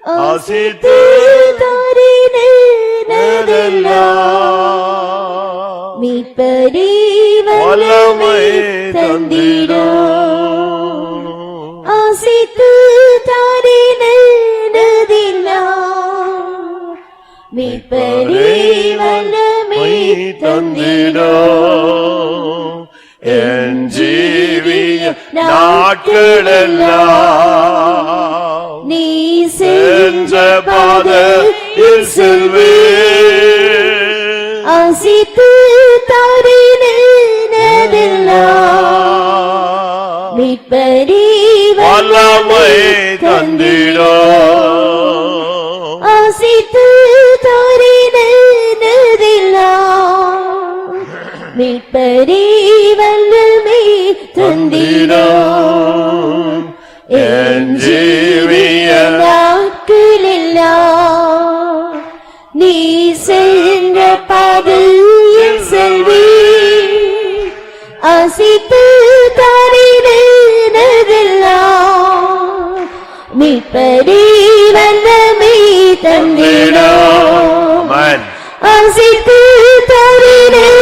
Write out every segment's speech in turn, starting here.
ஆசித்து மீட்பரே வல்லமை தந்திடும். ஆசித்து தாரினதெல்லாம் மீட்பரே வல்லமை தந்திடும். என் ஜீவிய நாட்களெல்லாம் நீ சென்ற பாதையில் செல்வேன். ஆசித்து தாரினதெல்லாம் மீட்பரே வல்லமை தந்திடும். ஆசித்து தாரினதெல்லாம் மீட்பரே வல்லமை தந்திடும். என் ஜீவிய நாட்களெல்லாம் நீ சென்ற பாதையில் செல்வேன். ஆசித்து தாரினதெல்லாம் மீட்பரே வல்லமை தந்திடும். ஆசித்து தாரினதெல்லாம்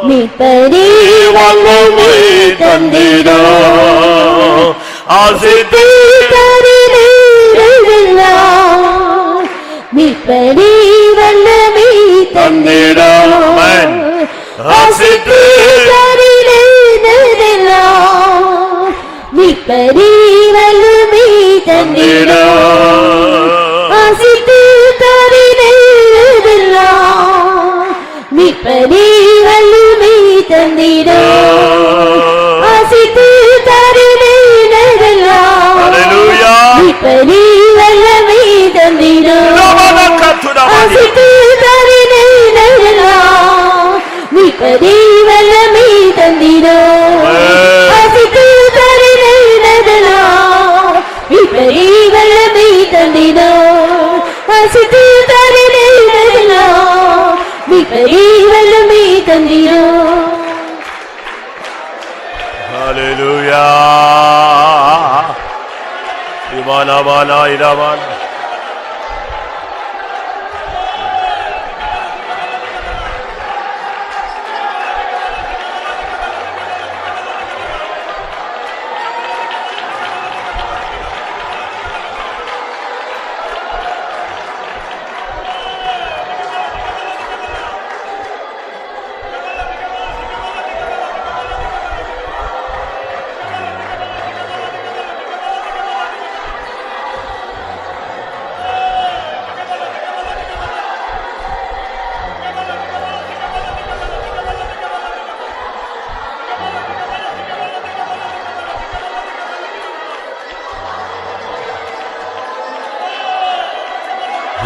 மீட்பரே வல்லமை தந்திடும். ஆசித்து தாரினதெல்லாம் மீட்பரே வல்லமை தந்திடும். ஆசித்து தாரினதெல்லாம் மீட்பரே வல்லமை தந்திடும். ஆசித்து தாரினதெல்லாம் மீட்பரே வல்லமை தந்திடும். ஆசித்து தாரினதெல்லாம் மீட்பரே வல்லமை தந்திடும். ஆசித்து தாரினதெல்லாம் மீட்பரே வல்லமை தந்திடும். ஆசித்து தாரினதெல்லாம் மீட்பரே வல்லமை தந்திடும். ஆசித்து தாரினதெல்லாம் மீட்பரே வல்லமை தந்திடும். ஹல்லேலூயா. இவானாவானா இரவான்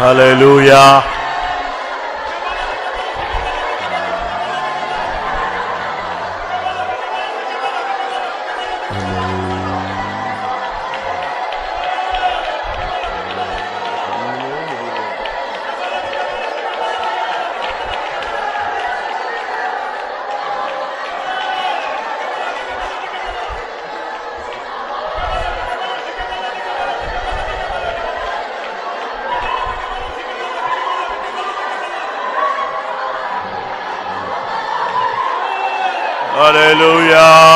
Hallelujah. Hallelujah.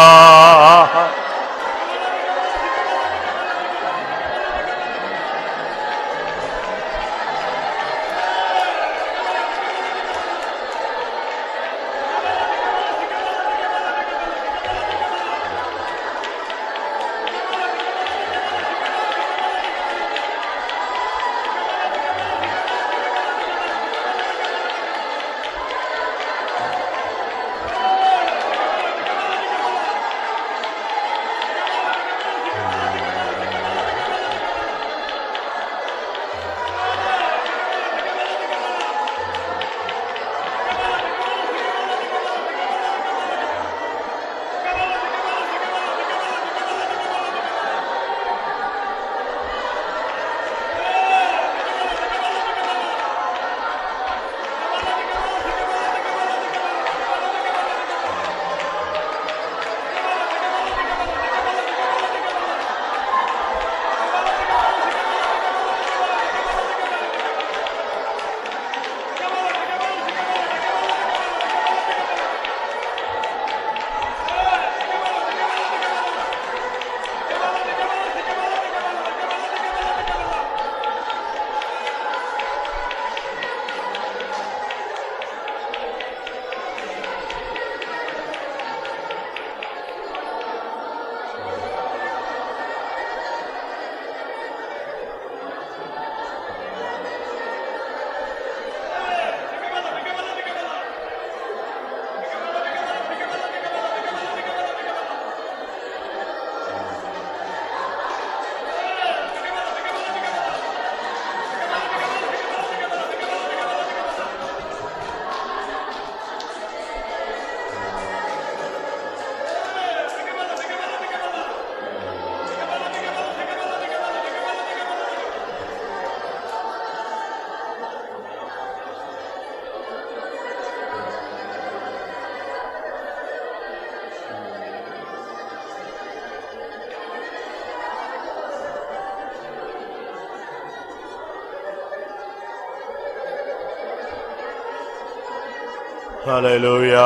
ஹalleluya.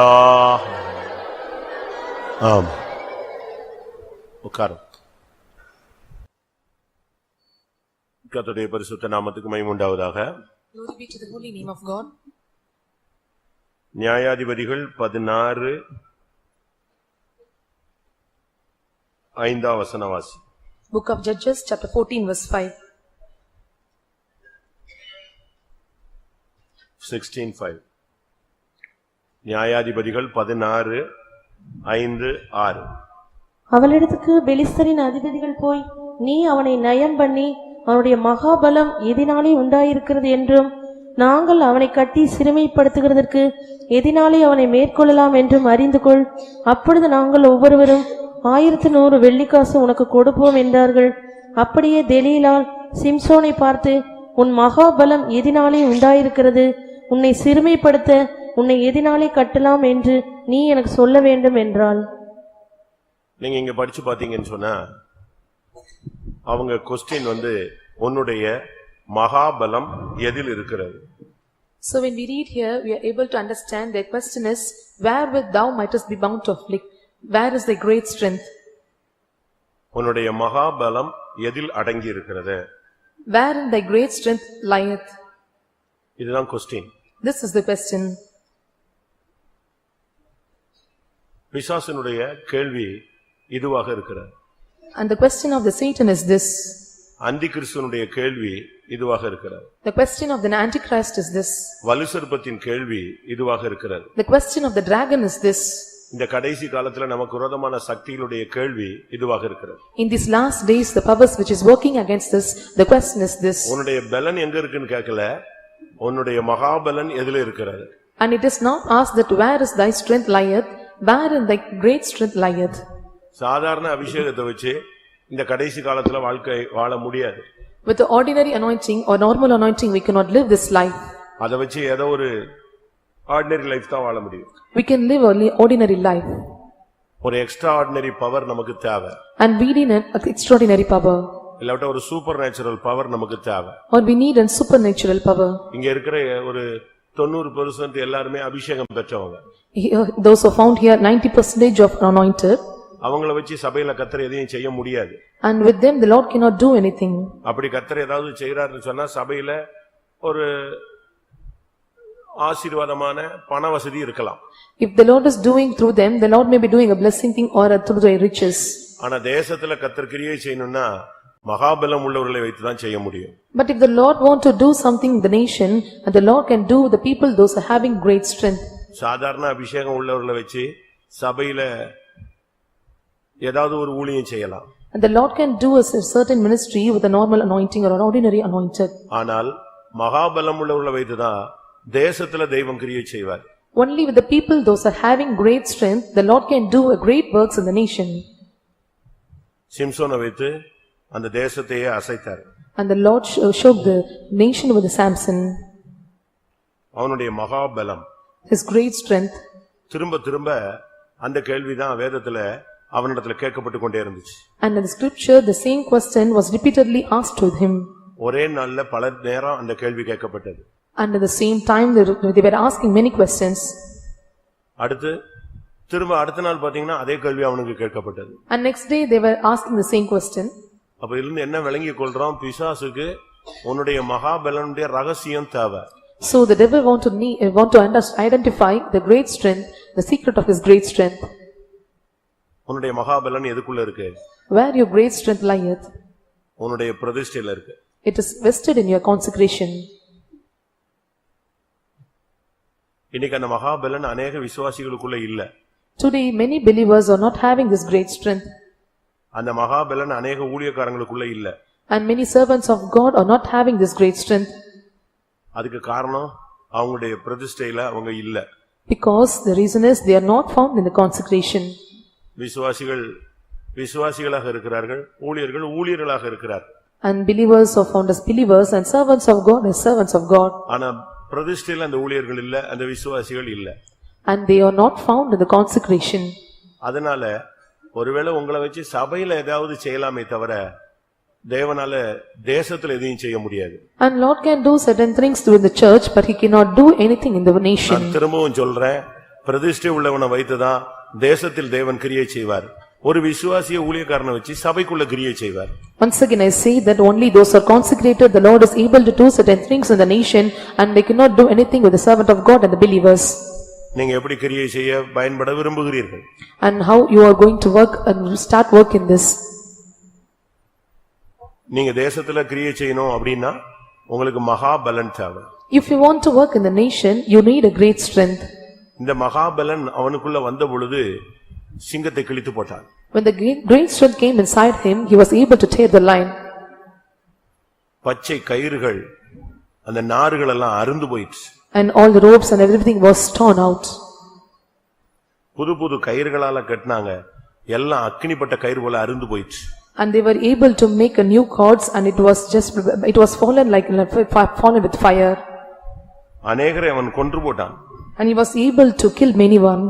ஆம், உட்காரும். கர்த்தருடைய பரிசுத்த நாமத்துக்கு மகிமை உண்டாவதாக. Glory be to the holy name of God. நியாயாதிபதிகள் 16:5 வாசி. Book of Judges chapter 14 verse 5. 16:5. நியாயாதிபதிகள் 16:5-6. அவளிடத்துக்கு பெலிஸ்தரின் அதிபதிகள் போய், நீ அவனை நயம் பண்ணி அவனுடைய மகாபலம் எதினாலே உண்டாயிருக்கிறது என்றும், நாங்கள் அவனை கட்டி சிறுமைப்படுத்துகிறதற்கு எதினாலே அவனை மேற்கொள்ளலாம் என்றும் அறிந்து கொள். அப்பொழுது நாங்கள் ஒவ்வொருவரும் 1100 வெள்ளிக்காசு உனக்கு கொடுப்போம் என்றார்கள். அப்படியே தெலீலாள் சிம்சோனை பார்த்து, உன் மகாபலம் எதினாலே உண்டாயிருக்கிறது, உன்னை சிறுமைப்படுத்த உன்னை எதினாலே கட்டலாம் என்று நீ எனக்கு சொல்ல வேண்டும் என்றாள். நீங்க இங்க படிச்சு பாத்தீங்கன்னு சொன்னா, அவங்க கொஸ்டின் உன்னுடைய மகாபலம் எதில் இருக்கிறது? So when we read here, we are able to understand their question is, wherewith thou mightest be bound to afflict, where is thy great strength? உன்னுடைய மகாபலம் எதில் அடங்கி இருக்கிறது? Wherein thy great strength lieth? இதுதான் question. This is the question. பிசாசனுடைய கேள்வி இதுவாக இருக்கிறது. And the question of the Satan is this. அந்தி கிறிஸ்துவனுடைய கேள்வி இதுவாக இருக்கிறது. The question of the Antichrist is this. வலுசர்ப்பத்தின் கேள்வி இதுவாக இருக்கிறது. The question of the dragon is this. இந்த கடைசி காலத்துல நமக்கு விரோதமான சக்திகளுடைய கேள்வி இதுவாக இருக்கிறது. In these last days, the powers which is working against us, the question is this. உன்னுடைய பலன் எங்க இருக்குன்னு கேட்கல, உன்னுடைய மகாபலன் எதில இருக்கிறது? And it is not asked that where is thy strength lieth, wherein thy great strength lieth. சாதாரண அபிஷேகத்தை வச்சு இந்த கடைசி காலத்துல வாழ்க்கை வாழ முடியாது. With the ordinary anointing or normal anointing, we cannot live this life. அதை வச்சு ஏதோ ஒரு ஆர்டினரி லைஃப் தான் வாழ முடியும். We can live only ordinary life. ஒரு எக்ஸ்ட்ரா ஆர்டினரி பவர் நமக்கு தேவை. And we need an extraordinary power. இல்லாட்ட ஒரு சூப்பர் நேச்சுரல் பவர் நமக்கு தேவை. Or we need a supernatural power. இங்க இருக்கிற ஒரு 90% எல்லாருமே அபிஷேகம் பெற்றவங்க. Here, those who are found here, 90% of anointed. அவங்கள வச்சு சபையில கர்த்தர் எதையும் செய்ய முடியாது. And with them the Lord cannot do anything. அப்படி கர்த்தர் ஏதாவது செய்றாருன்னு சொன்னா சபையில ஒரு ஆசீர்வாதமான பண வசதி இருக்கலாம். If the Lord is doing through them, the Lord may be doing a blessing thing or through their riches. ஆனா தேசத்துல கர்த்தர் கிரியை செய்யணும்னா மகாபலம் உள்ளவர்களை வைத்து தான் செய்ய முடியும். But if the Lord want to do something in the nation, and the Lord can do the people those are having great strength. சாதாரண அபிஷேகம் உள்ளவர்களை வச்சு சபையில ஏதாவது ஒரு ஊழியம் செய்யலாம். And the Lord can do a certain ministry with a normal anointing or an ordinary anointed. ஆனால் மகாபலம் உள்ளவர்களை வைத்து தான் தேசத்துல தெய்வம் கிரியை செய்வார். Only with the people those are having great strength, the Lord can do a great works in the nation. சிம்சோனை வைத்து அந்த தேசத்தையே அசைத்தார். And the Lord shook the nation with the Samson. அவனுடைய மகாபலம், His great strength. திரும்ப திரும்ப அந்த கேள்விதான் வேதத்துல அவனிடத்துல கேட்கப்பட்டு கொண்டே இருந்துச்சு. And in the scripture the same question was repeatedly asked to him. ஒரே நாள்ல பல நேரம் அந்த கேள்வி கேட்கப்பட்டது. And at the same time they were asking many questions. திரும்ப அடுத்த நாள் பாத்தீங்கன்னா அதே கேள்வி அவனுக்கு கேட்கப்பட்டது. And next day they were asking the same question. அப்ப இருந்து என்ன விளங்கிக் கொள்றோம்? பிசாசுக்கு உன்னுடைய மகாபலனுடைய ரகசியம் தேவை. So the devil want to identify the great strength, the secret of his great strength. உன்னுடைய மகாபலன் எதுக்குள்ள இருக்கு? Where your great strength lieth? உன்னுடைய பிரதிஷ்டையில இருக்கு. It is vested in your consecration. இன்னைக்கு அந்த மகாபலன் अनेक விசுவாசிகளுக்குள்ள இல்ல. Today many believers are not having this great strength. அந்த மகாபலன் अनेक ஊழியக்காரங்களுக்குள்ள இல்ல. And many servants of God are not having this great strength. அதுக்கு காரணம் அவங்களுடைய பிரதிஷ்டையில அவங்க இல்ல. Because the reason is they are not found in the consecration. விசுவாசிகளாக இருக்கிறார்கள், ஊழியர்கள் ஊழியர்களாக இருக்கிறார்கள். And believers are found as believers and servants of God as servants of God. ஆனா பிரதிஷ்டையில அந்த ஊழியர்கள் இல்ல, அந்த விசுவாசிகள் இல்ல. And they are not found in the consecration. அதனால ஒருவேளை உங்களை வச்சு சபையில ஏதாவது செய்யலாமே தவிர தேவனால தேசத்துல எதையும் செய்ய முடியாது. And Lord can do certain things through the church, but he cannot do anything in the nation. நான் திரும்பவும் சொல்றேன், பிரதிஷ்டை உள்ளவனை வைத்துதான் தேசத்தில் தேவன் கிரியை செய்வார். ஒரு விசுவாசிய ஊழியக்காரனை வச்சு சபைக்குள்ள கிரியை செய்வார். Once again I say that only those who are consecrated, the Lord is able to do certain things in the nation, and they cannot do anything with the servant of God and the believers. நீங்க எப்படி கிரியை செய்ய பயன்பட விரும்புகிறீர்கள்? And how you are going to work and start work in this. நீங்க தேசத்துல கிரியை செய்யணும் அப்படின்னா உங்களுக்கு மகாபலன் தேவை. If you want to work in the nation, you need a great strength. இந்த மகாபலன் அவனுக்குள்ள வந்த பொழுது சிங்கத்தை கிழித்து போட்டான். When the great strength came inside him, he was able to tear the lion. பச்சை கயிறுகள் அந்த நாறுகள் எல்லாம் அறுந்து போயிடுச்சு. And all the ropes and everything was torn out. புது புது கயிறுகளால கட்டினாங்க, எல்லாம் அக்கினிப்பட்ட கயிறு போல அறுந்து போயிடுச்சு. And they were able to make a new cords, and it was fallen with fire. அநேகரை அவன் கொன்று போட்டான். And he was able to kill many one.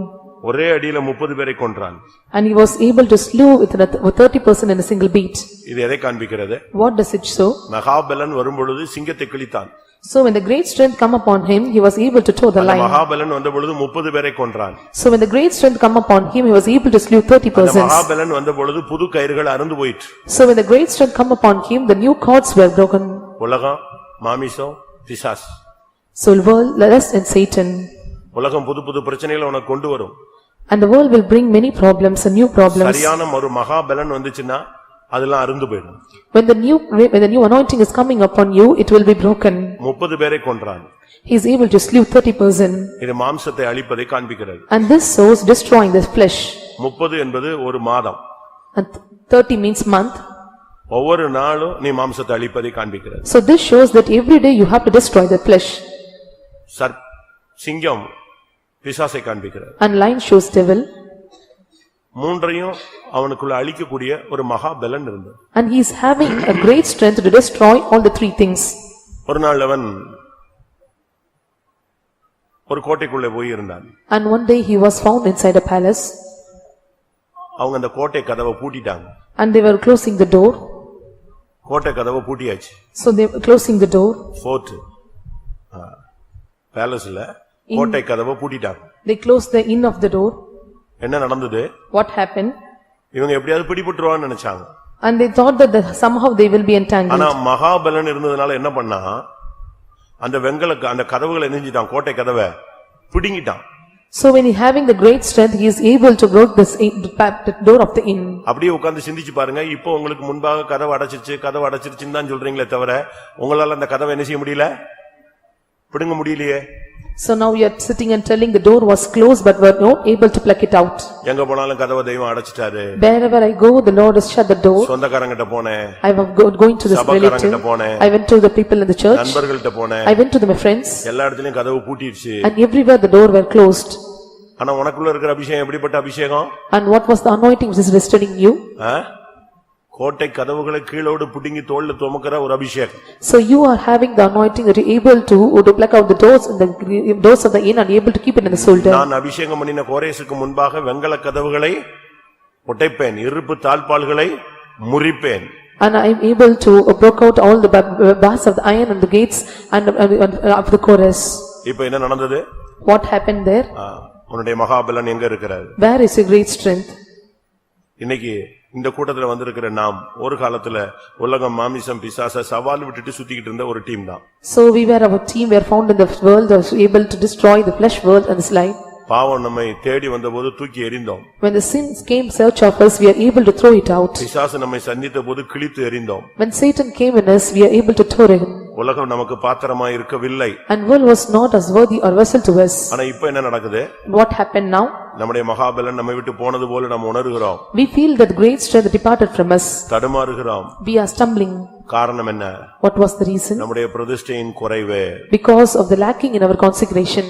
ஒரே அடியில 30 பேரை கொன்றான். And he was able to slew with 30% in a single beat. இது எதை காண்பிக்கிறது? What does it show? மகாபலன் வரும்பொழுது சிங்கத்தை கிழித்தான். So when the great strength come upon him, he was able to tear the lion. மகாபலன் வந்த பொழுது 30 பேரை கொன்றான். So when the great strength come upon him, he was able to slew 30%. மகாபலன் வந்த பொழுது புது கயிறுகள் அறுந்து போயிற்று. So when the great strength come upon him, the new cords were broken. உலகம், மாமிசம், பிசாசு. So the world, lust and Satan. உலகம் புது புது பிரச்சனைகளை உனக்கு கொண்டு வரும். And the world will bring many problems and new problems. சரியான ஒரு மகாபலன் வந்துச்சுன்னா அதெல்லாம் அறுந்து போய்டும். When the new anointing is coming upon you, it will be broken. 30 பேரை கொன்றான். He is able to slew 30%. இது மாம்சத்தை அழிப்பதை காண்பிக்கிறது. And this shows destroying the flesh. 30 என்பது ஒரு மாதம். And 30 means month. ஒவ்வொரு நாளும் நீ மாம்சத்தை அழிப்பதை காண்பிக்கிறது. So this shows that every day you have to destroy the flesh. சிங்கம் பிசாசை காண்பிக்கிறது. And lion shows devil. மூன்றையும் அவனுக்குள்ள அழிக்கக்கூடிய ஒரு மகாபலன் இருந்தது. And he is having a great strength to destroy all the three things. ஒரு நாள் அவன் ஒரு கோட்டைக்குள்ளே போய் இருந்தான். And one day he was found inside a palace. அவங்க அந்த கோட்டை கதவை பூட்டிட்டாங்க. And they were closing the door. கோட்டை கதவை பூட்டியாச்சு. So they were closing the door. Fort பேலஸ்ல கோட்டை கதவை பூட்டிட்டாங்க. They closed the inn of the door. என்ன நடந்தது? What happened? இவங்க எப்படியாவது பிடிபட்டுருவான்னு நினைச்சாங்க. And they thought that somehow they will be entangled. ஆனா மகாபலன் இருந்ததனால என்ன பண்ணா, அந்த கதவுகளை நெஞ்சிட்டான், கோட்டை கதவை பிடுங்கிட்டான். So when he having the great strength, he is able to break this door of the inn. அப்படியே உட்கார்ந்து சிந்திச்சு பாருங்க. இப்போ உங்களுக்கு முன்பாக கதவு அடைச்சிருச்சுன்னு தான் சொல்றீங்களே தவிர உங்களால அந்த கதவை என்ன செய்ய முடியல, பிடுங்க முடியலையே. So now you are sitting and telling the door was closed but were not able to pluck it out. எங்க போனாலும் கதவை தெய்வம் அடைச்சிட்டாரு. Wherever I go, the Lord has shut the door. சொந்தக்காரங்கிட்ட போனேன். I was going to the relative. I went to the people in the church. நண்பர்கள்ட்ட போனேன். I went to my friends. எல்லா இடத்துலயும் கதவு பூட்டிடுச்சு. And everywhere the door were closed. ஆனா உனக்குள்ள இருக்கிற அபிஷேகம் எப்படிப்பட்ட அபிஷேகம்? And what was the anointing which is rested in you? கோட்டை கதவுகளை கீழோடு புடுங்கி தோள்ல துமக்கிற ஒரு அபிஷேகம். So you are having the anointing that you are able to pluck out the doors in the doors of the inn and able to keep it in the shoulder. நான் அபிஷேகம் பண்ணின கோரேசுக்கு முன்பாக வெங்கல கதவுகளை உடைப்பேன், இருப்பு தாழ்பாள்களை முறிப்பேன். And I am able to break out all the bars of the iron and the gates and of the chorus. இப்போ என்ன நடந்தது? What happened there? உன்னுடைய மகாபலன் எங்க இருக்கிறார்? Where is your great strength? இன்னைக்கு இந்த கூட்டத்துல வந்திருக்கிற நாம் ஒரு காலத்துல உலகம், மாமிசம், பிசாச சவால் விட்டுட்டு சுத்திக்கிட்டு இருந்த ஒரு டீம் தான். So we were our team, we are found in the world, was able to destroy the flesh world and this life. பாவம் நம்மை தேடி வந்தபோது தூக்கி எறிந்தோம். When the sins came search of us, we are able to throw it out. பிசாசு நம்மை சந்தித்தபோது கிழித்து எறிந்தோம். When Satan came in us, we are able to throw him. உலகம் நமக்கு பாத்திரமாய் இருக்கவில்லை. And world was not as worthy or vessel to us. ஆனா இப்போ என்ன நடக்குது? What happened now? நம்முடைய மகாபலன் நம்மை விட்டு போனது போல நாம் உணர்கிறோம். We feel that great strength departed from us. தடுமாறுகிறோம். We are stumbling. காரணம் என்ன? What was the reason? நம்முடைய பிரதிஷ்டையின் குறைவே. Because of the lacking in our consecration.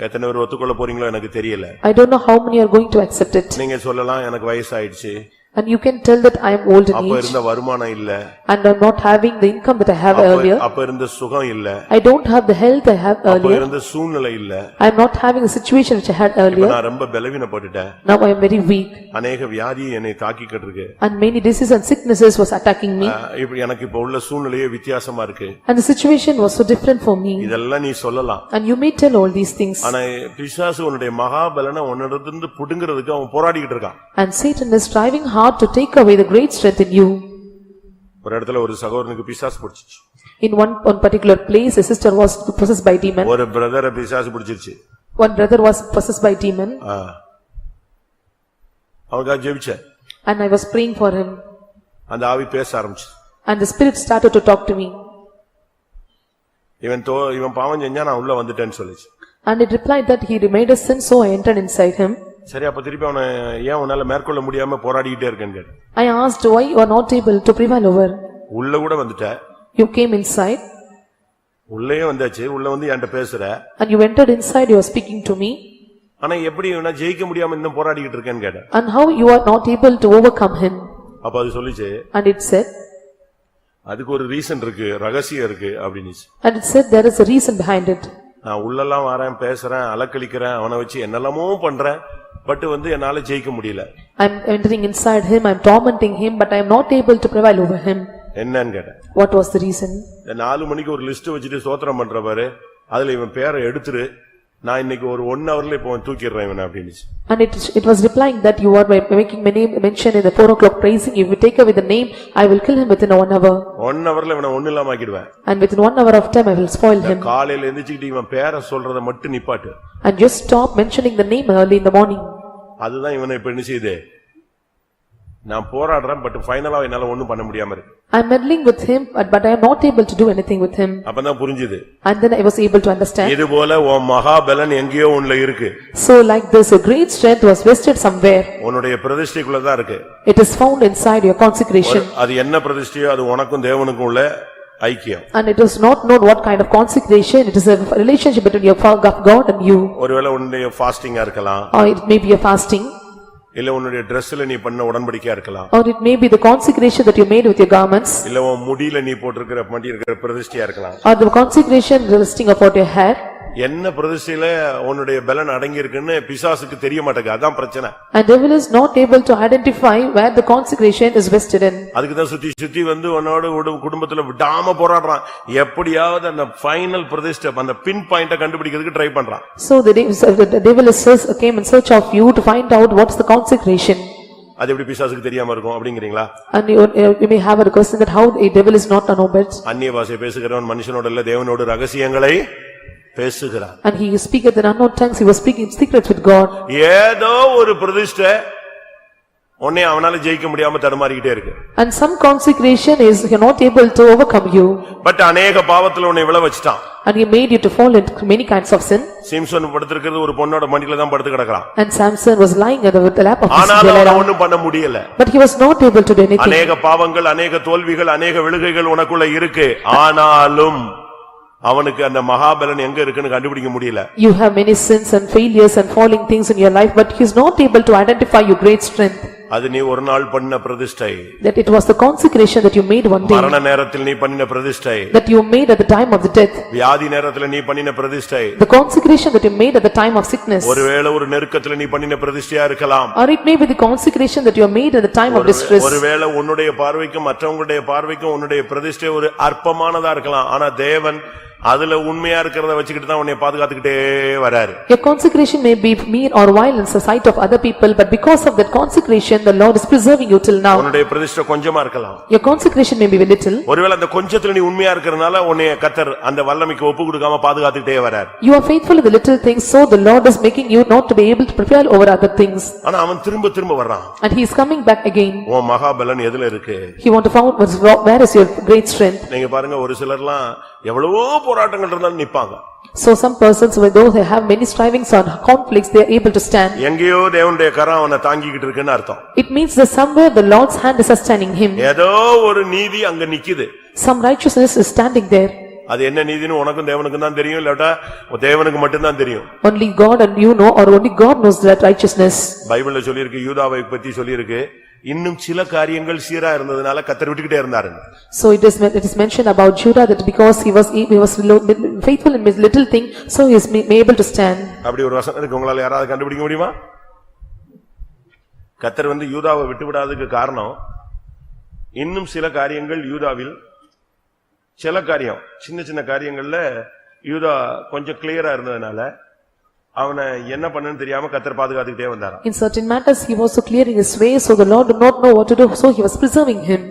எத்தனை பேர் ஒத்துக்கொள்ள போறீங்களோ எனக்கு தெரியல. I don't know how many are going to accept it. நீங்க சொல்லலாம் எனக்கு வயசாயிடுச்சு, And you can tell that I am old in அப்ப age இருந்த வருமானம் இல்ல, and I'm not having the income that I have earlier. அப்ப இருந்த சுகம் இல்ல, I don't have the health I have அப்ப earlier. இருந்த சூழ்நிலை இல்ல. I'm not having the situation which I had இப்ப earlier. நான் ரொம்ப பலவீனப்பட்டுட்டேன். Now I am very weak அநேக வியாதி என்னை தாக்கிக்கிட்டு இருக்கு. and many diseases and sicknesses was attacking me. இப்ப எனக்கு இப்ப உள்ள சூழ்நிலையே வித்தியாசமா இருக்கு. And the situation was so different for me. இதெல்லாம் நீ சொல்லலாம். And you may tell all these things. ஆனா பிசாசு உன்னுடைய மகாபலனை உன்னிடத்திலிருந்து புடுங்கிறதுக்கு அவன் போராடிக்கிட்டு இருக்கான். And Satan is striving hard to take away the great strength in you. ஒரு இடத்துல ஒரு சகோதரனுக்கு பிசாசு பிடிச்சிச்சு. In one particular place, a sister was possessed by demon. ஒரு பிரதரை பிசாசு பிடிச்சிருச்சு. One brother was possessed by demon. அவனுக்காக ஜெபிச்சேன். And I was praying for him. அந்த ஆவி பேச ஆரம்பிச்சு. And the spirit started to talk to me. இவன் பாவம் செஞ்சா நான் உள்ள வந்துட்டேன்னு சொல்லிச்சு. And it replied that he made a sin, so I entered inside him. சரி, அப்ப திருப்பி அவனை ஏன் உன்னால மேற்கொள்ள முடியாம போராடிக்கிட்டே இருக்கேன்னு கேட்டேன். I asked why you are not able to prevail over. உள்ள கூட வந்துட்ட. You came inside. உள்ளேயே வந்தாச்சு. உள்ள வந்து என்கிட்ட பேசுற. And you entered inside, you are speaking to me. ஆனா எப்படி இவனை ஜெயிக்க முடியாம இன்னும் போராடிக்கிட்டு இருக்கேன்னு கேட்டேன். And how you are not able to overcome him. அப்ப அது சொல்லிச்சு. And it said. அதுக்கு ஒரு ரீசன் இருக்கு, ரகசியம் இருக்கு அப்படினுச்சு. And it said there is a reason behind it. நான் உள்ளெல்லாம் வரேன், பேசுறேன், அலக்கழிக்கிறேன், அவனை வச்சு என்னெல்லாமோ பண்றேன், பட் வந்து என்னால ஜெயிக்க முடியல. I'm entering inside him, I'm tormenting him, but I am not able to prevail over him. என்னன்னு கேட்டேன். What was the reason? 4 மணிக்கு ஒரு லிஸ்ட் வச்சுட்டு ஸ்தோத்திரம் பண்ற பாரு, அதுல இவன் பேரை எடுத்துரு, நான் இன்னைக்கு ஒரு 1 hourல இப்போ தூக்கிடுறேன் இவனை அப்படினுச்சு. And it was replying that you are making my name mention in the 4 o'clock praising. If you take away the name, I will kill him within 1 hour. 1 hourல இவனை ஒண்ணு இல்லாம ஆக்கிடுவேன். And within 1 hour of time I will spoil him. காலையில எந்திரிச்சிட்டு இவன் பேரை சொல்றத மட்டும் நிப்பாட்டு. And just stop mentioning the name early in the morning. அதுதான் இவனை இப்ப என்ன செய்யுது? நான் போராடுறேன், பட் ஃபைனலா என்னால ஒண்ணும் பண்ண முடியாம இருக்கு. I am meddling with him, but I am not able to do anything with him. அப்பதான் புரிஞ்சுது. And then I was able to understand. இது போல உன் மகாபலன் எங்கேயோ உன்ல இருக்கு. So like this, a great strength was vested somewhere. உன்னுடைய பிரதிஷ்டைக்குள்ள தான் இருக்கு. It is found inside your consecration. அது என்ன பிரதிஷ்டையோ அது உனக்கும் தேவனுக்கும் உள்ள ஐக்கியம். And it is not known what kind of consecration. It is a relationship between your God and you. ஒருவேளை உன்னுடைய ஃபாஸ்டிங்கா இருக்கலாம். Or it may be a fasting. இல்ல உன்னுடைய Dressல நீ பண்ண உடன்படிக்கையா இருக்கலாம். Or it may be the consecration that you made with your garments. இல்ல உன் முடியில நீ போட்டுக்கிற மாட்டி இருக்கிற பிரதிஷ்டையா இருக்கலாம். Or the consecration resting about your hair. என்ன பிரதிஷ்டையில உன்னுடைய பலன் அடங்கி இருக்குன்னு பிசாசுக்கு தெரிய மாட்டேங்குது. அதான் பிரச்சனை. And devil is not able to identify where the consecration is vested in. அதுக்கு தான் சுத்தி சுத்தி வந்து உன்னோட குடும்பத்துல விடாம போராடுறான். எப்படியாவது அந்த ஃபைனல் பிரதிஷ்டை அந்த பின் பாயிண்ட கண்டுபிடிக்கிறதுக்கு ட்ரை பண்றான். So the devil came in search of you to find out what's the consecration. அது எப்படி பிசாசுக்கு தெரியாம இருக்கும் அப்படிங்கறீங்களா? And you may have a question that how the devil is not know it. அந்நிய பாஷை பேசுகிறவன் மனுஷனோட இல்ல தேவனோட ரகசியங்களை பேசுகிறான். And he speaketh in unknown tongues. He was speaking secrets with God. ஏதோ ஒரு பிரதிஷ்டை உன்னை அவனால ஜெயிக்க முடியாம தடுமாறிக்கிட்டே இருக்கு. And some consecration is not able to overcome you. But அநேக பாவத்துல உன்னை விழ வச்சிட்டான். And he made you to fall into many kinds of sin. Samson படுத்திருக்கிறது ஒரு பொண்ணோட மடியில தான் படுத்து கிடக்குறான். And Samson was lying at the lap of his ஆனாலும் Delilah. அவன் ஒண்ணும் பண்ண முடியல. But he was not able to do anything. அநேக பாவங்கள், அநேக தோல்விகள், அநேக விழுகைகள் உனக்குள்ள இருக்கு. ஆனாலும் அவனுக்கு அந்த மகாபலன் எங்க இருக்குன்னு கண்டுபிடிக்க முடியல. You have many sins and failures and falling things in your life, but he is not able to identify your great strength. அது நீ ஒரு நாள் பண்ண பிரதிஷ்டை. That it was the consecration that you made one day. மரண நேரத்தில் நீ பண்ணின பிரதிஷ்டை. That you made at the time of the death. வியாதி நேரத்தில் நீ பண்ணின பிரதிஷ்டை. The consecration that you made at the time of sickness. ஒருவேளை ஒரு நெருக்கத்தில் நீ பண்ணின பிரதிஷ்டையா இருக்கலாம். Or it may be the consecration that you made at the time of distress. ஒருவேளை உன்னுடைய பார்வைக்கும் மற்றவங்களுடைய பார்வைக்கும் உன்னுடைய பிரதிஷ்டை ஒரு அற்பமானதா இருக்கலாம். ஆனா தேவன் அதுல உண்மையா இருக்கிறத வச்சுக்கிட்டு தான் உன்னை பாதுகாத்துக்கிட்டே வராரு. Your consecration may be mean or vile in the sight of other people, but because of that consecration the Lord is preserving you till now. உன்னுடைய பிரதிஷ்டை கொஞ்சமா இருக்கலாம். Your consecration may be little. ஒருவேளை அந்த கொஞ்சத்துல நீ உண்மையா இருக்கறனால உன்னை கர்த்தர் அந்த வல்லமைக்கு ஒப்பு கொடுக்காம பாதுகாத்துக்கிட்டே வராரு. You are faithful in the little things, so the Lord is making you not to be able to prevail over other things. ஆனா அவன் திரும்ப திரும்ப வர்றான். And he is coming back again. உன் மகாபலன் எதுல இருக்கு? He want to find where is your great strength. நீங்க பாருங்க, ஒரு சிலர்லாம் எவ்வளவோ போராட்டங்கள் இருந்தாலும் நிப்பாங்க. So some persons, though they have many strivings or conflicts, they are able to stand. எங்கேயோ தேவனுடைய கரம் அவனை தாங்கிக்கிட்டு இருக்குன்னு அர்த்தம். It means that somewhere the Lord's hand is sustaining him. ஏதோ ஒரு நீதி அங்க நிக்குது. Some righteousness is standing there. அது என்ன நீதின்னு உனக்கும் தேவனுக்கும் தான் தெரியும், இல்லாட்டா தேவனுக்கு மட்டும் தான் தெரியும். Only God and you know, or only God knows that righteousness. பைபிள்ல சொல்லியிருக்கு, யூதாவை பத்தி சொல்லியிருக்கு, இன்னும் சில காரியங்கள் சீரா இருந்ததுனால கத்தர் விட்டுக்கிட்டே இருந்தாரு. So it is mentioned about Judah that because he was faithful in his little thing, so he is able to stand. அப்படி ஒரு வசனம் இருக்கு, உங்களால யாராவது கண்டுபிடிக்க முடியுமா? கத்தர் யூதாவை விட்டு விடாததுக்கு காரணம் இன்னும் சில காரியங்கள் யூதாவில், சில காரியம் சின்ன சின்ன காரியங்கள்ல யூதா கொஞ்சம் கிளியரா இருந்ததுனால அவனை என்ன பண்ணன்னு தெரியாம கத்தர் பாதுகாத்துக்கிட்டே வந்தாராம். In certain matters he was so clear in his way, so the Lord did not know what to do, so he was preserving him.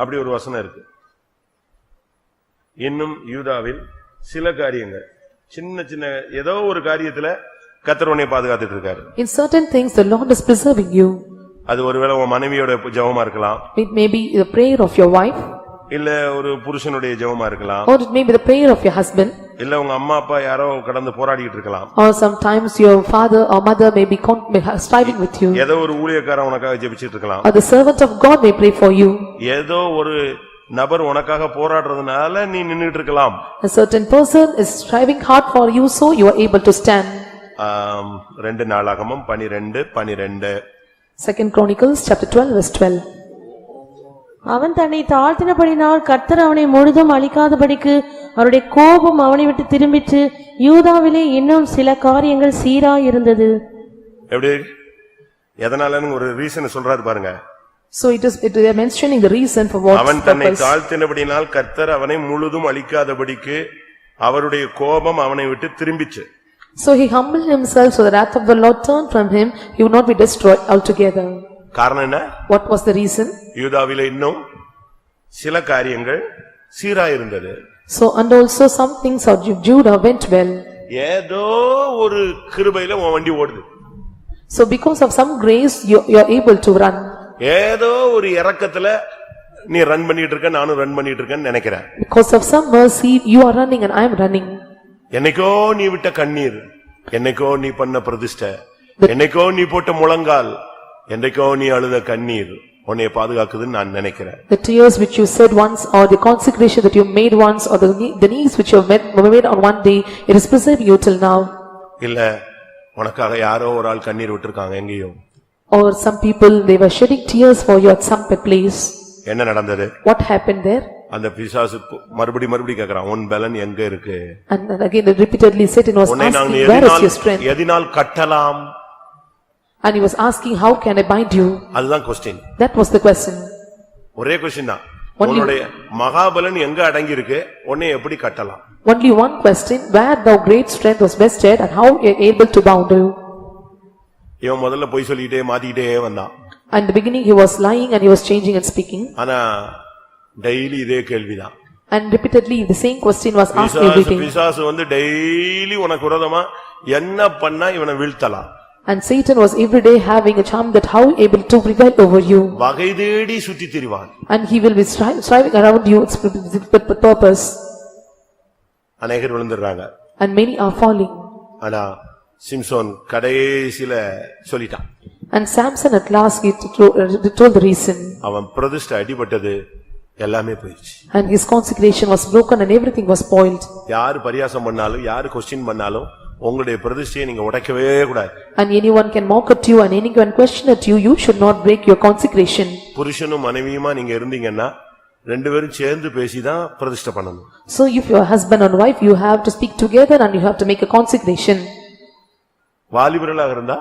அப்படி ஒரு வசனம் இருக்கு. இன்னும் யூதாவில் சில காரியங்கள், சின்ன சின்ன ஏதோ ஒரு காரியத்துல கத்தர் உன்னை பாதுகாத்துட்டு இருக்காரு. In certain things the Lord is preserving you. அது ஒருவேளை உன் மனைவியோட ஜெபமா இருக்கலாம், It may be the prayer of your wife, இல்ல ஒரு புருஷனுடைய ஜெபமா இருக்கலாம், or it may be the prayer of your husband, இல்ல உங்க அம்மா அப்பா யாரோ கடந்து போராடிட்டு இருக்கலாம், or sometimes your father or mother may be striving with you, ஏதோ ஒரு ஊழியக்காரன் உனக்காக ஜெபிச்சிட்டு இருக்கலாம், or the servant of God may pray for you. ஏதோ ஒரு நபர் உனக்காக போராடுறதுனால நீ நின்னுட்டு இருக்கலாம். A certain person is striving hard for you, so you are able to stand. 2 நாளாகமம் 12:12. Second Chronicles chapter 12 verse 12. அவன் தன்னை தாழ்த்தினபடினால் கர்த்தர் அவனை முழுதும் அழிக்காதபடிக்கு அவருடைய கோபம் அவனை விட்டு திரும்பிற்று. யூதாவிலே இன்னும் சில காரியங்கள் சீராயிருந்தது. எப்படி எதனாலன்னு ஒரு ரீசன் சொல்றாரு பாருங்க. So they are mentioning the reason for what அவன் தன்னை தாழ்த்தினபடினால் கர்த்தர் அவனை முழுதும் அழிக்காதபடிக்கு அவருடைய கோபம் அவனை விட்டு திரும்பிச்சு. So he humbled himself, so the wrath of the Lord turned from him, he would not be destroyed altogether. காரணம் என்ன? What was the reason? யூதாவிலே இன்னும் சில காரியங்கள் சீரா இருந்தது. So and also some things of Judah went well. ஏதோ ஒரு கிருபையில உன் வண்டி ஓடுது. So because of some grace you are able to run. ஏதோ ஒரு இரக்கத்துல நீ ரன் பண்ணிட்டு இருக்க, நானும் ரன் பண்ணிட்டு இருக்கேன்னு நினைக்கிறேன். Because of some mercy you are running and I am running. என்னைக்கோ நீ விட்ட கண்ணீர், என்னைக்கோ நீ பண்ண பிரதிஷ்டை, என்னைக்கோ நீ போட்ட முழங்கால், என்னைக்கோ நீ அழுத கண்ணீர் உன்னை பாதுகாக்குதுன்னு நான் நினைக்கிறேன். The tears which you said once, or the consecration that you made once, or the knees which you made on one day, it is preserving you till now. இல்ல உனக்காக யாரோ ஒரு ஆள் கண்ணீர் விட்டுருக்காங்க எங்கேயோ. Or some people they were shedding tears for you at some place. என்ன நடந்தது? What happened there? அந்த பிசாசு மறுபடி கேக்குறான், உன் பலன் எங்க இருக்கு? And then again repeatedly Satan was asking, where is your strength? எதினால் கட்டலாம்? And he was asking, how can I bind you? அதுதான் question. That was the question. ஒரே क्वेश्चन தான். உன்னுடைய மகாபலன் எங்க அடங்கி இருக்கு, உன்னை எப்படி கட்டலாம்? Only one question, where thou great strength was vested and how you are able to bound you? இவன் முதல்ல போய் சொல்லிட்டே மாத்திட்டே வந்தான். And in the beginning he was lying and he was changing and speaking. ஆனா டெய்லி இதே கேள்விதான். And repeatedly the same question was asked every day. பிசாசு daily உனக்கு விரோதமா என்ன பண்ணா இவனை வீழ்த்தலாம். And Satan was every day having a charm that how able to prevail over you. வகை தேடி சுத்தி திரிவான். And he will be striving around you with purpose. அநேகர் விழுந்துறாங்க. And many are falling. ஆனா சிம்சோன் கடைசில சொல்லிட்டான். And Samson at last he told the reason. அவன் பிரதிஷ்டை அடிபட்டது, எல்லாமே போயிடுச்சு. And his consecration was broken and everything was spoiled. யார் பரியாசம் பண்ணாலும் யார் क्वेश्चन பண்ணாலும் உங்களுடைய பிரதிஷ்டையை நீங்க உடைக்கவே கூடாது. And anyone can mock at you and anyone question at you, you should not break your consecration. புருஷனும் மனைவியுமா நீங்க இருந்தீங்கன்னா ரெண்டு பேரும் சேர்ந்து பேசிதான் பிரதிஷ்டை பண்ணணும். So if you are husband and wife, you have to speak together and you have to make a consecration. வாலிபர்களாக இருந்தா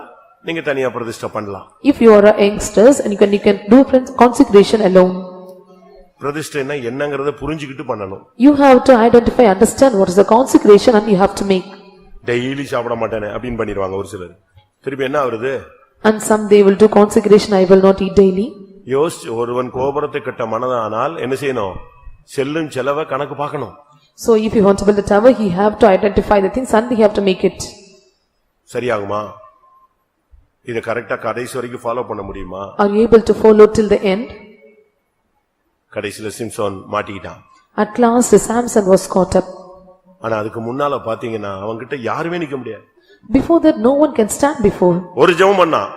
நீங்க தனியா பிரதிஷ்டை பண்ணலாம். If you are youngsters and you can do consecration alone. பிரதிஷ்டைனா என்னங்கறத புரிஞ்சிக்கிட்டு பண்ணணும். You have to identify, understand what is the consecration and you have to make. Daily சாப்பிட மாட்டேனே அப்படிን பண்ணிடுவாங்க ஒரு சிலர். திருப்பி என்ன ஆகுது? And some they will do consecration, I will not eat daily. யோசிச்சு ஒருவன் கோபுரத்தை கட்ட மனதானால் என்ன செய்யணும்? செல்லும் செலவை கணக்கு பார்க்கணும். So if you want to build a tower, he have to identify the things and he have to make it. சரியாகுமா? இத கரெக்ட்டா கடைசி வரைக்கும் ஃபாலோ பண்ண முடியுமா? Are you able to follow till the end? கடைசில Samson மாட்டிட்டான். At last Samson was caught up. ஆனா அதுக்கு முன்னால பாத்தீங்கன்னா அவன்கிட்ட யாருமே நிக்க முடியாது. Before that no one can stand before. ஒரு ஜெபம் பண்ணான்,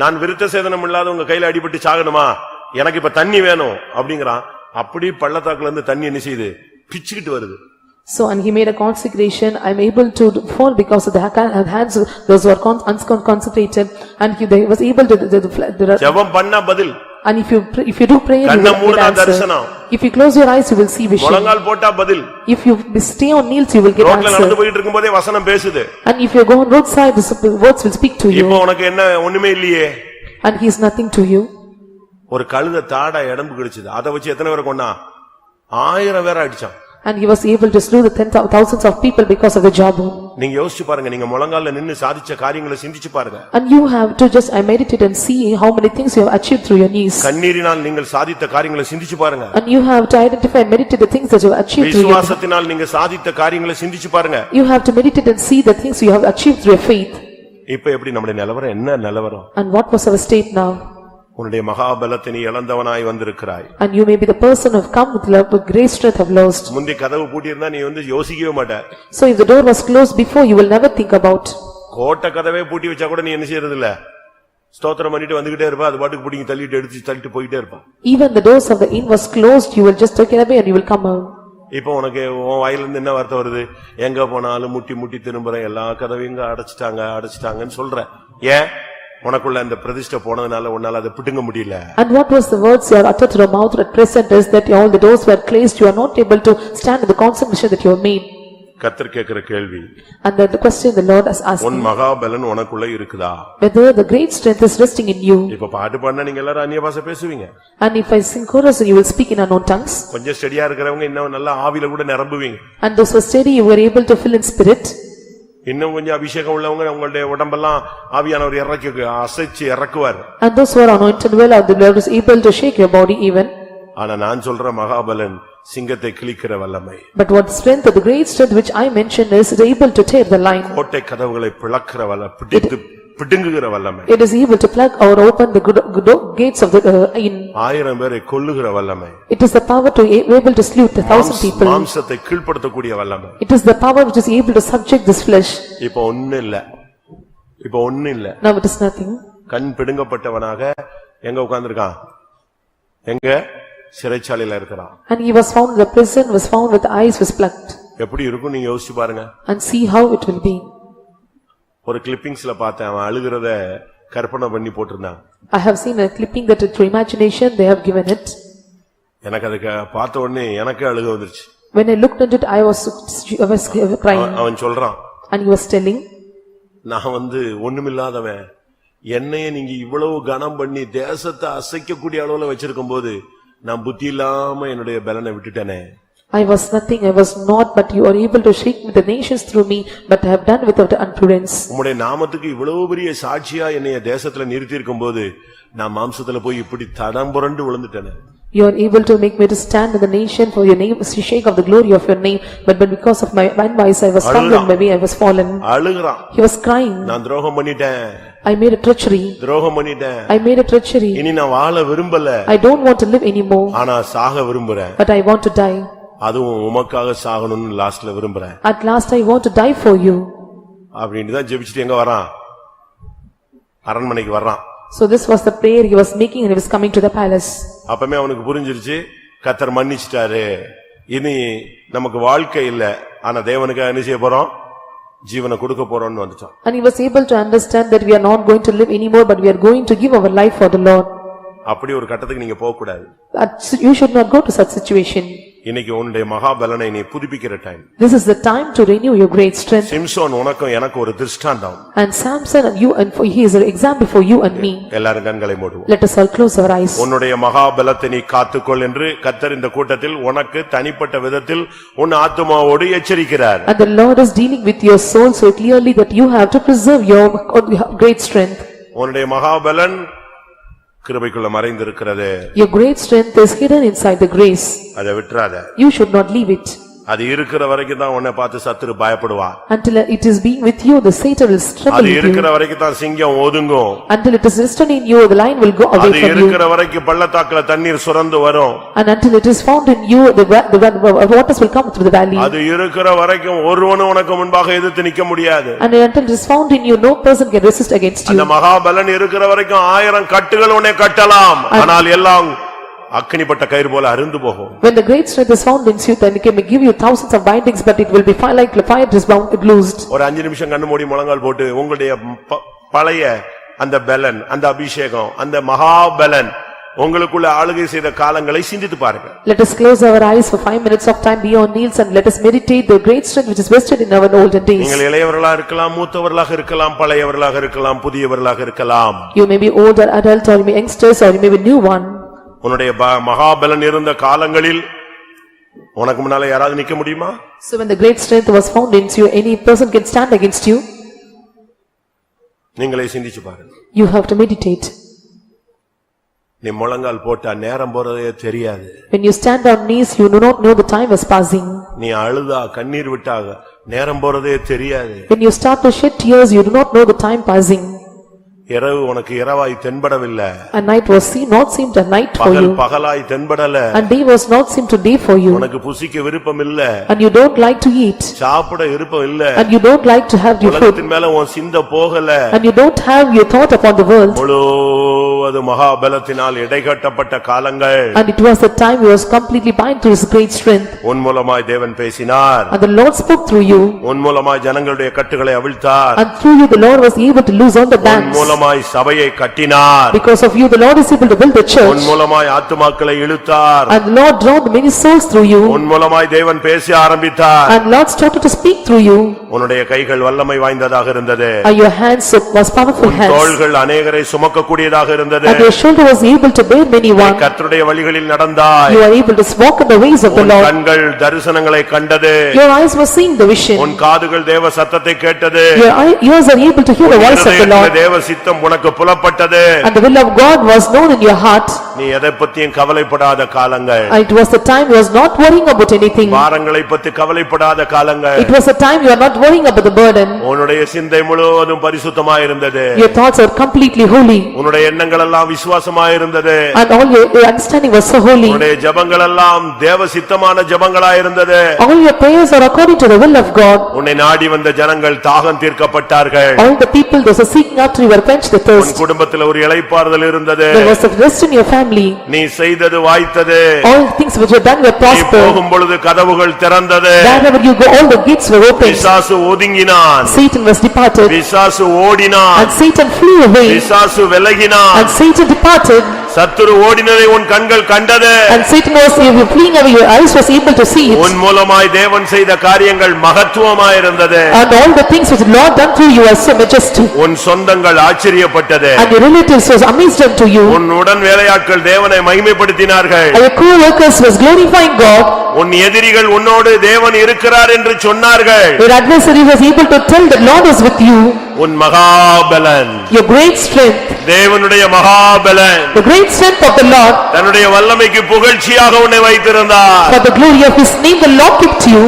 நான் விருத்த சேதனம் இல்லாத உங்க கையில அடிபட்டு சாகணுமா, எனக்கு இப்ப தண்ணி வேணும் அப்படிங்கறான். அப்படி பள்ளத்தாக்குல இருந்து தண்ணி என்ன செய்யுது, பிச்சுக்கிட்டு வருது. So and he made a consecration, I am able to fall because of the hands of those who are consecrated, and he was able to ஜெபம் பண்ணா பதில். and if you do pray, you கண்ண will get மூடுனா answer. தரிசனம். If you close your eyes, you will see vision. முழங்கால் போட்டா பதில். If you stay on knees, you will get ரோட்ல நடந்து answer. போயிட்டு இருக்கும்போதே வசனம் பேசுது. And if you go on roadside, the words will speak to இப்போ you, உனக்கு என்ன ஒண்ணுமே இல்லையே. and he is nothing to you. ஒரு கழுத தாடா எடம்பு கிழிச்சது. அத வச்சு எத்தனை பேரை கொன்னா? 1000 பேரை அடிச்சான். And he was able to slew the thousands of people because of the jawbone. நீங்க யோசிச்சு பாருங்க, நீங்க முழங்கால்ல நின்னு சாதிச்ச காரியங்களை சிந்திச்சு பாருங்க. And you have to just meditate and see how many things you have achieved through your knees. கண்ணீரினால் நீங்கள் சாதித்த காரியங்களை சிந்திச்சு பாருங்க. And you have to identify and meditate the things that you have achieved through your விசுவாசத்தினால் நீங்க சாதித்த காரியங்களை சிந்திச்சு பாருங்க. You have to meditate and see the things you have achieved through your faith. இப்போ எப்படி நம்முடைய நிலவரம் என்ன நிலவரம்? And what was our state now? உன்னுடைய மகாபலத்தை நீ இழந்தவனாய் வந்திருக்கிறாய். And you may be the person who have come with love, with great strength have lost. முந்தி கதவு பூட்டி இருந்தா நீ யோசிக்கவே மாட்ட. So if the door was closed before, you will never think about. கோட்டை கதவே பூட்டி வச்சா கூட நீ என்ன செய்யறது இல்ல, ஸ்தோத்திரம் பண்ணிட்டு வந்துகிட்டே இருப்பா, அது பாட்டுக்கு பிடிங்கி தள்ளிட்டு போயிட்டே இருப்பா. Even the doors of the inn was closed, you will just take it away and you will come out. இப்போ உனக்கு உன் வாயில இருந்து என்ன வார்த்தை வருது? எங்க போனாலும் முட்டி முட்டி திரும்புறேன், எல்லா கதவையும் அடைச்சிட்டாங்கன்னு சொல்ற. ஏன்? உனக்குள்ள அந்த பிரதிஷ்டை போனதுனால உன்னால அதை பிடுங்க முடியல. And what was the words you are uttered to the mouth at present is that all the doors were closed, you are not able to stand in the consecration that you have made. கர்த்தர் கேக்குற கேள்வி, And the question the Lord has asked, உன் மகாபலன் உனக்குள்ள இருக்குதா? whether the great strength is resting in you. இப்ப பாட்டு பாடினா நீங்க எல்லாரும் அந்நிய பாஷை பேசுவீங்க. And if I sing chorus, you will speak in unknown tongues. கொஞ்சம் ஸ்டெடியா இருக்கிறவங்க இன்னும் நல்லா ஆவியில கூட நிரம்புவீங்க. And those who are steady, you were able to fill in spirit. இன்னும் கொஞ்சம் அபிஷேகம் உள்ளவங்க உங்களுடைய உடம்பெல்லாம் ஆவியானவர் அசைச்சு இறக்குவார். And those who are anointed well, the Lord is able to shake your body even. ஆனா நான் சொல்ற மகாபலன் சிங்கத்தை கிழிக்கிற வல்லமை. But what strength, the great strength which I mentioned is able to tear the line. கோட்டை கதவுகளை பிளக்கிற வல்லமை, பிடுங்குகிற வல்லமை. It is able to plug or open the gates of the inn. 1000 பேரை கொல்லுகிற வல்லமை. It is the power to able to slew 1,000 people. மாம்சத்தை கீழ்ப்படுத்தக்கூடிய வல்லமை. It is the power which is able to subject this flesh. இப்போ ஒண்ணு இல்ல. Now it is nothing. கண் பிடுங்கப்பட்டவனாக எங்க உட்கார்ந்திருக்கான்? எங்க? சிறைச்சாலையில இருக்கிறான். And he was found in the prison, was found with eyes was plucked. எப்படி இருக்கும் நீங்க யோசிச்சு பாருங்க. And see how it will be. ஒரு கிளிப்பிங்ஸ்ல பார்த்தேன், அவன் அழுகிறத கற்பனை பண்ணி போட்டிருந்தான். I have seen a clipping that through imagination they have given it. எனக்கு அதுக்கு பார்த்த உடனே எனக்கே அழுக வந்துருச்சு. When I looked at it, I was crying. அவன் சொல்றான், And he was telling, நான் ஒண்ணுமில்லாதவன், என்னைய நீங்க இவ்வளவு கனம் பண்ணி தேசத்தை அசைக்கக்கூடிய அளவுல வச்சிருக்கும் போது நான் புத்தி இல்லாம என்னுடைய பலனை விட்டுட்டேனே. I was nothing, I was not, but you are able to shake the nations through me, but I have done without unprudence. உம்முடைய நாமத்துக்கு இவ்வளவு பெரிய சாட்சியா என்னைய தேசத்துல நிறுத்தி இருக்கும்போது நான் மாம்சத்துல போய் இப்படி தடம் புரண்டு விழுந்துட்டேனே. You are able to make me to stand in the nation for your name, to shake of the glory of your name, but because of my advice I was stumbled, maybe I was fallen. அழுகுறான். He was crying. நான் துரோகம் பண்ணிட்டேன். I made a treachery. துரோகம் பண்ணிட்டேன். I made a treachery. இனி நான் வாழ விரும்பல. I don't want to live anymore. ஆனா சாக விரும்புறேன். But I want to die. அதுவும் உமக்காக சாகணும்னு லாஸ்ட்ல விரும்புறேன். At last I want to die for you. அப்படினு தான் ஜெபிச்சிட்டு எங்க வரான்? அரண்மனைக்கு வரான். So this was the prayer he was making and he was coming to the palace. அப்பமே அவனுக்கு புரிஞ்சிருச்சு, கர்த்தர் மன்னிச்சிட்டாரு, இனி நமக்கு வாழ்க்கை இல்ல, ஆனா தேவனுக்கு என்ன செய்ய போறோம்? ஜீவனை கொடுக்க போறோம்னு வந்துட்டான். And he was able to understand that we are not going to live anymore, but we are going to give our life for the Lord. அப்படி ஒரு கட்டத்துக்கு நீங்க போக கூடாது. You should not go to such situation. இன்னைக்கு உன்னுடைய மகாபலனை நீ புதுப்பிக்கிற time. This is the time to renew your great strength. Samson உனக்கும் எனக்கு ஒரு திருஷ்டாந்தம். And Samson and you and for he is an example for you and me. எல்லாரும் கண்களை மூடுவோம். Let us all close our eyes. உன்னுடைய மகாபலத்தை நீ காத்துக்கொள் என்று கர்த்தர் இந்த கூட்டத்தில் உனக்கு தனிப்பட்ட விதத்தில் உன் ஆத்துமாவோடு எச்சரிக்கிறார். And the Lord is dealing with your soul so clearly that you have to preserve your great strength. உன்னுடைய மகாபலன் கிருபைக்குள்ள மறைந்திருக்கிறது. Your great strength is hidden inside the grace. அதை விட்டுறாத. You should not leave it. அது இருக்கிற வரைக்கும் தான் உன்னை பார்த்து சத்துரு பயப்படுவான். Until it is being with you, the Satan will struggle அது with you. இருக்கிற வரைக்கும் தான் சிங்கம் ஒதுங்கும். Until it is rested in you, the lion will go away from you. அது இருக்கிற வரைக்கும் பள்ளத்தாக்குல தண்ணீர் சுரந்து வரும். And until it is found in you, the waters will come through the valley. அது இருக்கிற வரைக்கும் ஒருவனும் உனக்கு முன்பாக எதிர்த்து நிக்க முடியாது. And until it is found in you, no person can resist against you. அந்த மகாபலன் இருக்கிற வரைக்கும் 1000 கட்டுகள் உன்னை கட்டலாம், ஆனால் எல்லாம் அக்கினிப்பட்ட கயிறு போல அறுந்து போகும். When the great strength is found in you, then it may give you thousands of bindings, but it will be like fire is bound, loosed. ஒரு 5 நிமிஷம் கண்ணு மூடி முழங்கால் போட்டு உங்களுடைய பழைய அந்த பலன், அந்த அபிஷேகம், அந்த மகாபலன் உங்களுக்குள்ள ஆளுகை செய்த காலங்களை சிந்தித்து பாருங்க. Let us close our eyes for 5 minutes of time, be on knees, and let us meditate the great strength which is vested in our olden days. நீங்கள் இளையவர்களாக இருக்கலாம், மூத்தவர்களாக இருக்கலாம், பழையவர்களாக இருக்கலாம், புதியவர்களாக இருக்கலாம். You may be old or adult, or you may be youngsters, or you may be new one. உன்னுடைய மகாபலன் இருந்த காலங்களில் உனக்கு முன்னால யாராவது நிக்க முடியுமா? So when the great strength was found in you, any person can stand against you. நீங்களே சிந்திச்சு பாருங்க. You have to meditate. நீ முழங்கால் போட்டா நேரம் போறதே தெரியாது. When you stand on knees, you do not know the time is passing. நீ அழுதா கண்ணீர் விட்டா நேரம் போறதே தெரியாது. When you start to shed tears, you do not know the time passing. இரவு உனக்கு இரவாய் தென்படவில்லை. A night was not seemed a night for you. பகலாய் தென்படல. And day was not seemed to day for you. உனக்கு புசிக்க விருப்பம் இல்ல. And you don't like to eat. சாப்பிட விருப்பம் இல்ல. And you don't like to have your food. உலகத்தின் மேல உன் சிந்தை போகல. And you don't have your thought upon the world. முழுவதும் மகாபலத்தினால் இடைகட்டப்பட்ட காலங்கள். And it was the time you was completely bind to his great strength. உன் மூலமாய் தேவன் பேசினார். And the Lord spoke through you. உன் மூலமாய் ஜனங்களுடைய கட்டுகளை அவிழ்த்தார். And through you the Lord was able to loose all the bands. சபையை கட்டினார். Because of you the Lord is able to build the church. உன் மூலமாய் ஆத்துமாக்களை இழுத்தார். And the Lord drew many souls through you. உன் மூலமாய் தேவன் பேச ஆரம்பித்தார். And Lord started to speak through you. உன்னுடைய கைகள் வல்லமை வாய்ந்ததாக இருந்தது. And your hands was powerful hands. தோள்கள் अनेகரை சுமக்க கூடியதாக இருந்தது. And your shoulder was able to bear many one. கர்த்தருடைய வழிகளில் நடந்தாய். You are able to walk in the ways of the Lord. கண்கள் தரிசனங்களை கண்டது. Your eyes were seeing the vision. உன் காதுகள் தேவ சத்தத்தை கேட்டது. Your ears are able to hear the voice of the Lord. தேவ சித்தம் உனக்கு புலப்பட்டது. And the will of God was known in your heart. நீ எதை பத்தியும் கவலைப்படாத காலங்கள். It was the time you was not worrying about anything. பாரங்களை பத்தி கவலைப்படாத காலங்கள். It was the time you are not worrying about the burden. உன்னுடைய சிந்தை முழுவதும் பரிசுத்தமாய் இருந்தது. Your thoughts are completely holy. உன்னுடைய எண்ணங்கள் எல்லாம் விசுவாசமாய் இருந்தது. And all your understanding was so holy. உன்னுடைய ஜெபங்கள் எல்லாம் தேவ சித்தமான ஜெபங்களாய் இருந்தது. All your prayers are according to the will of God. உன்னை நாடி வந்த ஜனங்கள் தாகம் தீர்க்கப்பட்டார்கள். All the people those are seeking after you were quenched the thirst. உன் குடும்பத்தில் ஒரு இளைப்பாறுதல் இருந்தது. There was a rest in your family. நீ செய்தது வாய்த்தது. All things which were done were prospered. நீ போகும் பொழுது கதவுகள் திறந்தது. Wherever you go, all the gates were opened. பிசாசு ஒதுங்கினான். Satan was departed. பிசாசு ஓடினான். And Satan flew away. பிசாசு விலகினான். And Satan departed. சத்துரு ஓடினதை உன் கண்கள் கண்டது. And Satan was fleeing away, your eyes was able to see it. உன் மூலமாய் தேவன் செய்த காரியங்கள் மகத்துவமாய் இருந்தது. And all the things which the Lord done through you are so majestic. உன் சொந்தங்கள் ஆச்சரியப்பட்டது. And your relatives was amazed unto you. உன் உடன் வேலையாட்கள் தேவனை மகிமைப்படுத்தினார்கள். And your co-workers was glorifying God. உன் எதிரிகள் உன்னோடு தேவன் இருக்கிறார் என்று சொன்னார்கள். Your adversary was able to tell that Lord is with you. உன் மகாபலன், your great strength, தேவனுடைய மகாபலன், the great strength of the Lord, தன்னுடைய வல்லமைக்கு புகழ்ச்சியாக உன்னை வைத்திருந்தார். for the glory of his name the Lord kept you.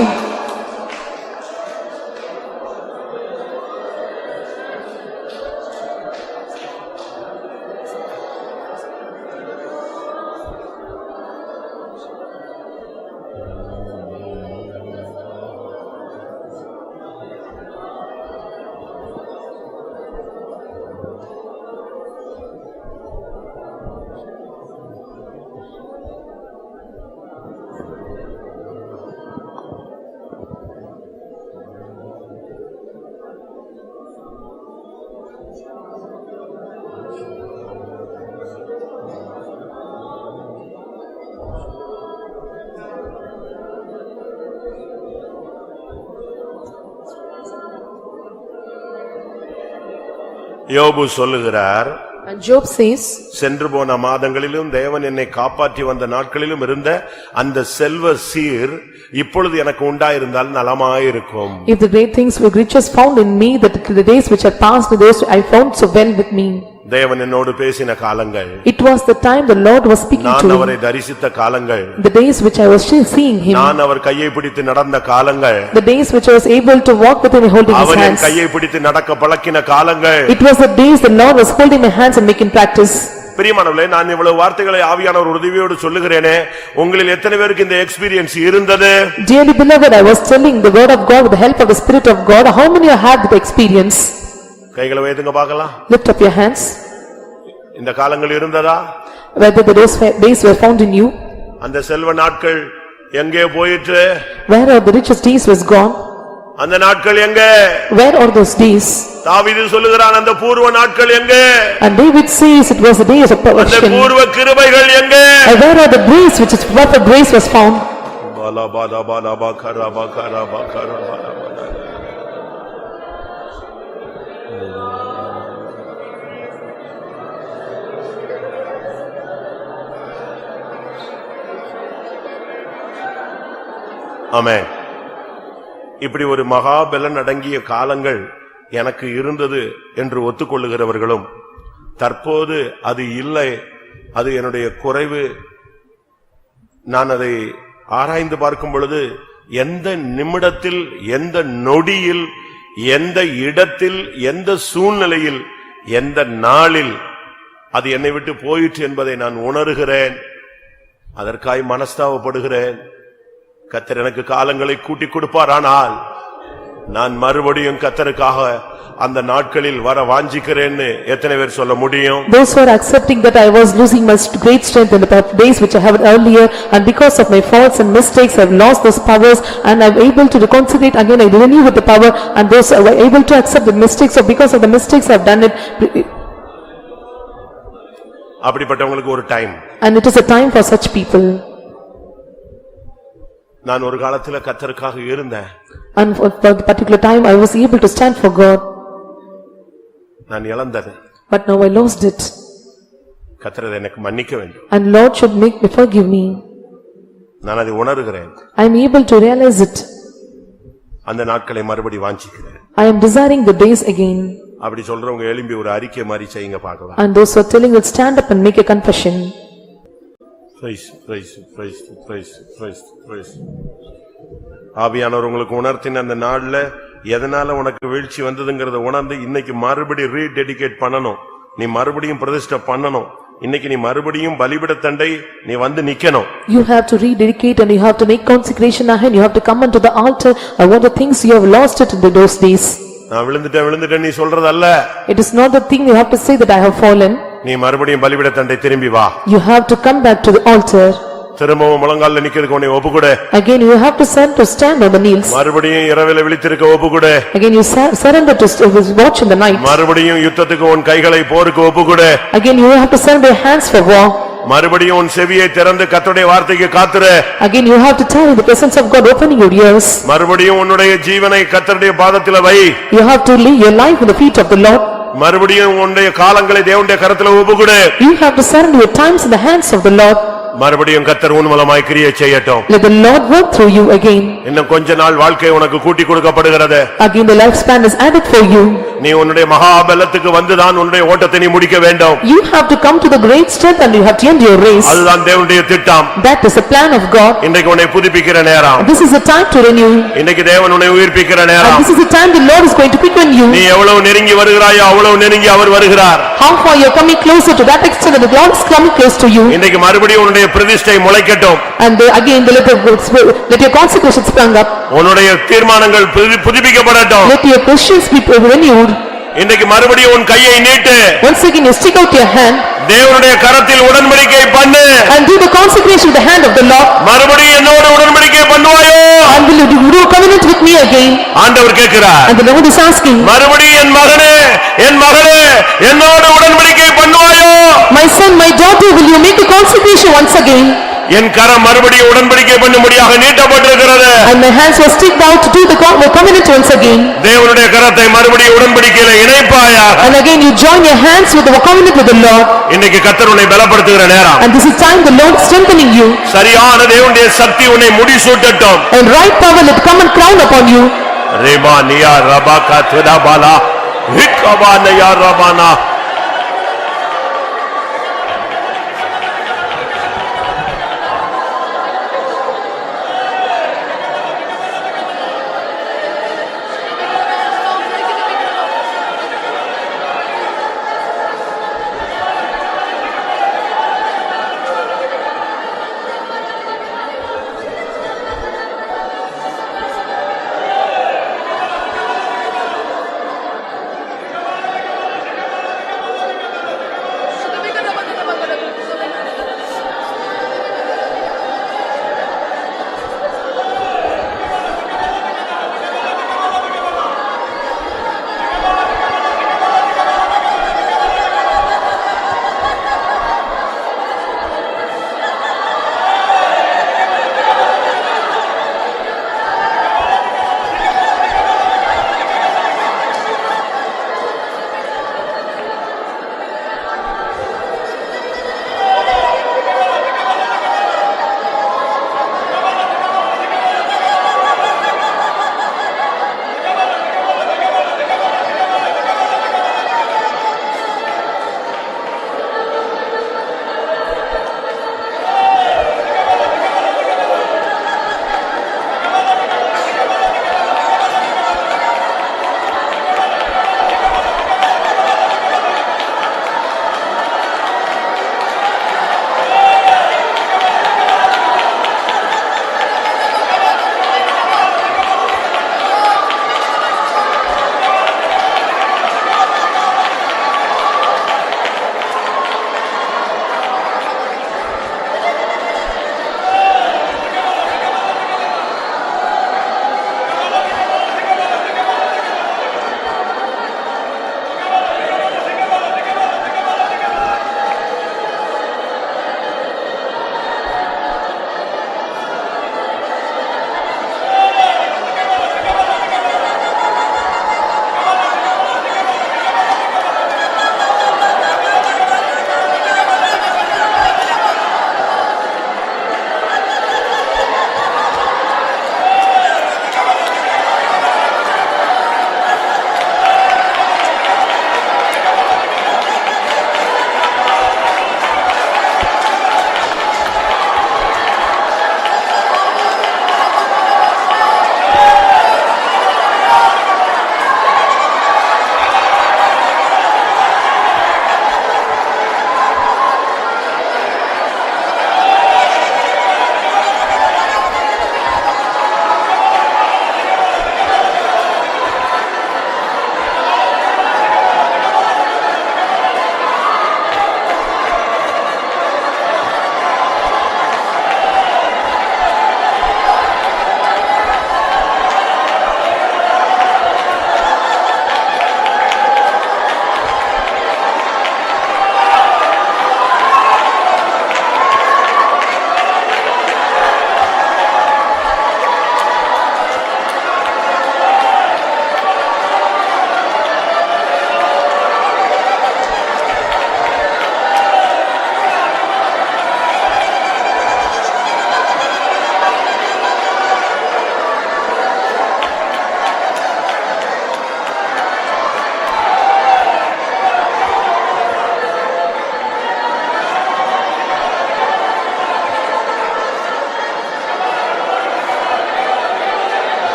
யோபு சொல்லுகிறார், And Job says, சென்று போன மாதங்களிலும் தேவன் என்னை காப்பாற்றி வந்த நாட்களிலும் இருந்த அந்த செல்வ சீர் இப்பொழுது எனக்கு உண்டாயிருந்தால் நலமாயிருக்கும். if the great things were riches found in me, that the days which had passed, those I found so well with me. தேவன் என்னோடு பேசின காலங்கள், It was the time the Lord was speaking நான் to me, அவரை தரிசித்த காலங்கள், the days which I was still seeing him, நான் அவர் கையை பிடித்து நடந்த காலங்கள், the days which I was able to walk with him holding his our N hands. கையை பிடித்து நடக்க பழக்கின காலங்கள். It was the days the Lord was holding my hands and making practice. பிரியமானவர்களே, நான் இவ்வளவு வார்த்தைகளை ஆவியானவர் உதவியோடு சொல்லுகிறேனே, உங்களில் எத்தனை பேருக்கு இந்த எக்ஸ்பீரியன்ஸ் இருந்தது? Dearly beloved, I was telling the word of God with the help of the Spirit of God. How many have the experience? கைகளை உயர்த்துங்க பார்க்கலாம். Lift up your hands. இந்த காலங்கள் இருந்ததா? Whether those days were found in you? அந்த செல்வ நாட்கள் எங்கே போயிற்று? Where are the richest days was gone? அந்த நாட்கள் எங்கே? Where are those days? தாவீது சொல்லுகிறான் அந்த பூர்வ நாட்கள் எங்கே? And David says it was the days of அந்த perfection. பூர்வ கிருபைகள் எங்கே? And where are the grace which is perfect grace was found? Bala Bala Bala பகரா பகரா பகரா Bala. ஆமென். இப்படி ஒரு மகாபலன் அடங்கிய காலங்கள் எனக்கு இருந்தது என்று ஒத்துக்கொள்ளுகிறவர்களும் தற்போது அது இல்லை, அது என்னுடைய குறைவு, நான் அதை ஆராய்ந்து பார்க்கும் பொழுது எந்த நிமிடத்தில், எந்த நொடியில், எந்த இடத்தில், எந்த சூழ்நிலையில், எந்த நாளில் அது என்னை விட்டு போயிற்று என்பதை நான் உணர்கிறேன். அதற்காய் மனஸ்தாபப்படுகிறேன். கர்த்தர் எனக்கு காலங்களை கூட்டி கொடுப்பார். ஆனால் நான் மறுபடியும் கர்த்தருக்காக அந்த நாட்களில் வர வாஞ்சிக்கிறேன்னு எத்தனை பேர் சொல்ல முடியும்? Those who are accepting that I was losing my great strength in the days which I had earlier, and because of my faults and mistakes I have lost those powers, and I am able to consecrate again, I renew with the power, and those who are able to accept the mistakes, or because of the mistakes I have done it. அப்படிப்பட்டவங்களுக்கு ஒரு time. And it is a time for such people. நான் ஒரு காலத்துல கர்த்தருக்காக இருந்தேன். And for the particular time I was able to stand for God. நான் இழந்தேன். But now I lost it. கர்த்தர் எனக்கு மன்னிக்க வேண்டும். And Lord should forgive me. நான் அதை உணர்கிறேன். I am able to realize it. அந்த நாட்களை மறுபடி வாஞ்சிக்கிறேன். I am desiring the days again. அப்படி சொல்றவங்க எழும்பி ஒரு அறிக்கை மாதிரி செய்யுங்க பார்க்கலாம். And those who are telling will stand up and make a confession. Praise, praise, praise, praise, praise, praise. ஆவியானவர் உங்களுக்கு உணர்த்தின அந்த நாள்ல எதனால உனக்கு வீழ்ச்சி வந்ததுங்கறத உணர்ந்து இன்னைக்கு மறுபடியும் ரீடெடிகேட் பண்ணணும். நீ மறுபடியும் பிரதிஷ்டை பண்ணணும். இன்னைக்கு நீ மறுபடியும் பலிபீடத்தண்டை நீ வந்து நிக்கணும். You have to rededicate and you have to make consecration and you have to come unto the altar. I want the things you have lost it in those days. நான் விழுந்துட்டேன் நீ சொல்றதல்ல. It is not the thing you have to say that I have fallen. நீ மறுபடியும் பலிபீடத்தண்டை திரும்பி வா. You have to come back to the altar. திரும்பவும் முழங்கால்ல நிக்கிறதுக்கு உன்னை ஒப்புக்கொடு. Again you have to stand on the knees. மறுபடியும் இரவில விழித்திருக்க ஒப்புக்கொடு. Again you surrender to watch in the night. மறுபடியும் யுத்தத்துக்கு உன் கைகளை போருக்கு ஒப்புக்கொடு. Again you have to surrender your hands for war. மறுபடியும் உன் செவியை திறந்து கர்த்தருடைய வார்த்தைக்கு காத்துரு. Again you have to tell in the presence of God, opening your ears. மறுபடியும் உன்னுடைய ஜீவனை கர்த்தருடைய பாதத்தில வை. You have to lay your life in the feet of the Lord. மறுபடியும் உன்னுடைய காலங்களை தேவனுடைய கரத்தில ஒப்புக்கொடு. You have to surrender your times in the hands of the Lord. மறுபடியும் கர்த்தர் உன் மூலமாய் கிரியை செய்யட்டும். Let the Lord work through you again. இன்னும் கொஞ்ச நாள் வாழ்க்கை உனக்கு கூட்டி கொடுக்கப்படுகிறது. Again the lifespan is added for you. நீ உன்னுடைய மகாபலத்துக்கு வந்துதான் உன்னுடைய ஓட்டத்தை நீ முடிக்க வேண்டும். You have to come to the great strength and you have to end your race. அதுதான் தேவனுடைய திட்டம். That is the plan of God. இன்றைக்கு உன்னை புதுப்பிக்கிற நேரம். This is the time to renew. இன்றைக்கு தேவன் உன்னை உயிர்ப்பிக்கிற நேரம். And this is the time the Lord is going to quicken you. நீ எவ்வளவு நெருங்கி வருகிறாயோ அவ்வளவு நெருங்கி அவர் வருகிறார். How far you are coming closer to that extent that the Lord is coming close to you. இன்றைக்கு மறுபடியும் உன்னுடைய பிரதிஷ்டை முளைக்கட்டும். And again let your consecration sprung up. உன்னுடைய தீர்மானங்கள் புதுப்பிக்கப்படட்டும். Let your questions be renewed. இன்றைக்கு மறுபடியும் உன் கையை நீட்டு. Once again you stick out your hand. தேவனுடைய கரத்தில் உடன்படிக்கை பண்ணு. And do the consecration with the hand of the Lord. மறுபடியும் என்னோடு உடன்படிக்கை பண்ணுவாயோ? And will you do covenant with me again? ஆண்டவர் கேட்கிறார். And the Lord is asking. மறுபடியும் என் மகனே என்னோடு உடன்படிக்கை பண்ணுவாயோ? My son, my daughter, will you make a consecration once again? என் கரம் மறுபடியும் உடன்படிக்கை பண்ணும்படியாக நீட்டப்பட்டிருக்கிறது. And my hands were sticked out to do the covenant once again. தேவனுடைய கரத்தை மறுபடியும் உடன்படிக்கையில இணைப்பாயா. And again you join your hands with the covenant with the Lord. இன்னைக்கு கர்த்தர் உன்னை பலப்படுத்துகிற நேரம். And this is time the Lord is strengthening you. சரியான தேவனுடைய சக்தி உன்னை முடிசூட்டட்டும். And right power let come and crown upon you. ரேமா நியா ரபாகா துதாபாலா ஹிகபா நியா ரபானா.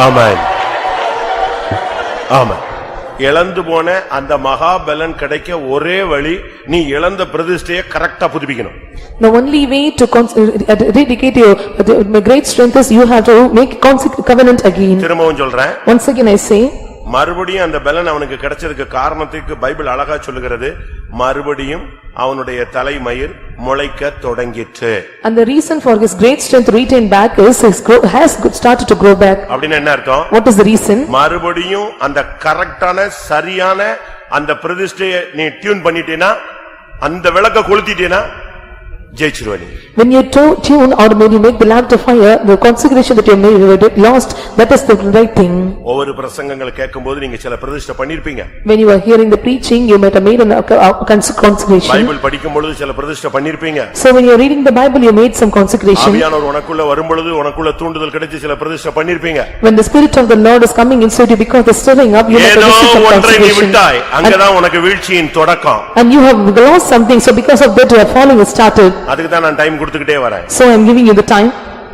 Amen amen. இழந்து போன அந்த மகாபலன் கிடைக்க ஒரே வழி, நீ இழந்த பிரதிஷ்டையை கரெக்டா புதுப்பிக்கணும். The only way to rededicate your great strength is you have to make covenant again. திரும்பவும் சொல்றேன், Once again I say, மறுபடியும் அந்த பலன் அவனுக்கு கிடைச்சதுக்கு காரணத்துக்கு பைபிள் அழகா சொல்லுகிறது, மறுபடியும் அவனுடைய தலைமயிர் முளைக்க தொடங்கிற்று. and the reason for his great strength to retain back is has started to grow back. அப்படின்னு என்ன அர்த்தம்? What is the reason? மறுபடியும் அந்த கரெக்டான சரியான அந்த பிரதிஷ்டையை நீ டியூன் பண்ணிட்டீனா, அந்த விளக்க கொளுத்திட்டீனா ஜெயிச்சிருவ நீ. When you tune or when you make the lamp to fire, the consecration that you made lost, that is the right thing. ஒவ்வொரு பிரசங்கங்களை கேட்கும்போது நீங்க சில பிரதிஷ்டை பண்ணிருப்பீங்க. When you are hearing the preaching, you might have made a consecration. Bible படிக்கும் பொழுது சில பிரதிஷ்டை பண்ணிருப்பீங்க. So when you are reading the Bible, you made some consecration. ஆவியானவர் உனக்குள்ள வரும்பொழுது உனக்குள்ள தூண்டுதல் கிடைச்சு சில பிரதிஷ்டை பண்ணிருப்பீங்க. When the spirit of the Lord is coming inside you because the stirring up, you have to receive some consecration. அங்கதான் உனக்கு வீழ்ச்சியின் தொடக்கம். And you have lost something, so because of that your falling has started. அதுக்கு தான் நான் time கொடுத்துக்கிட்டே வரேன். So I am giving you the time.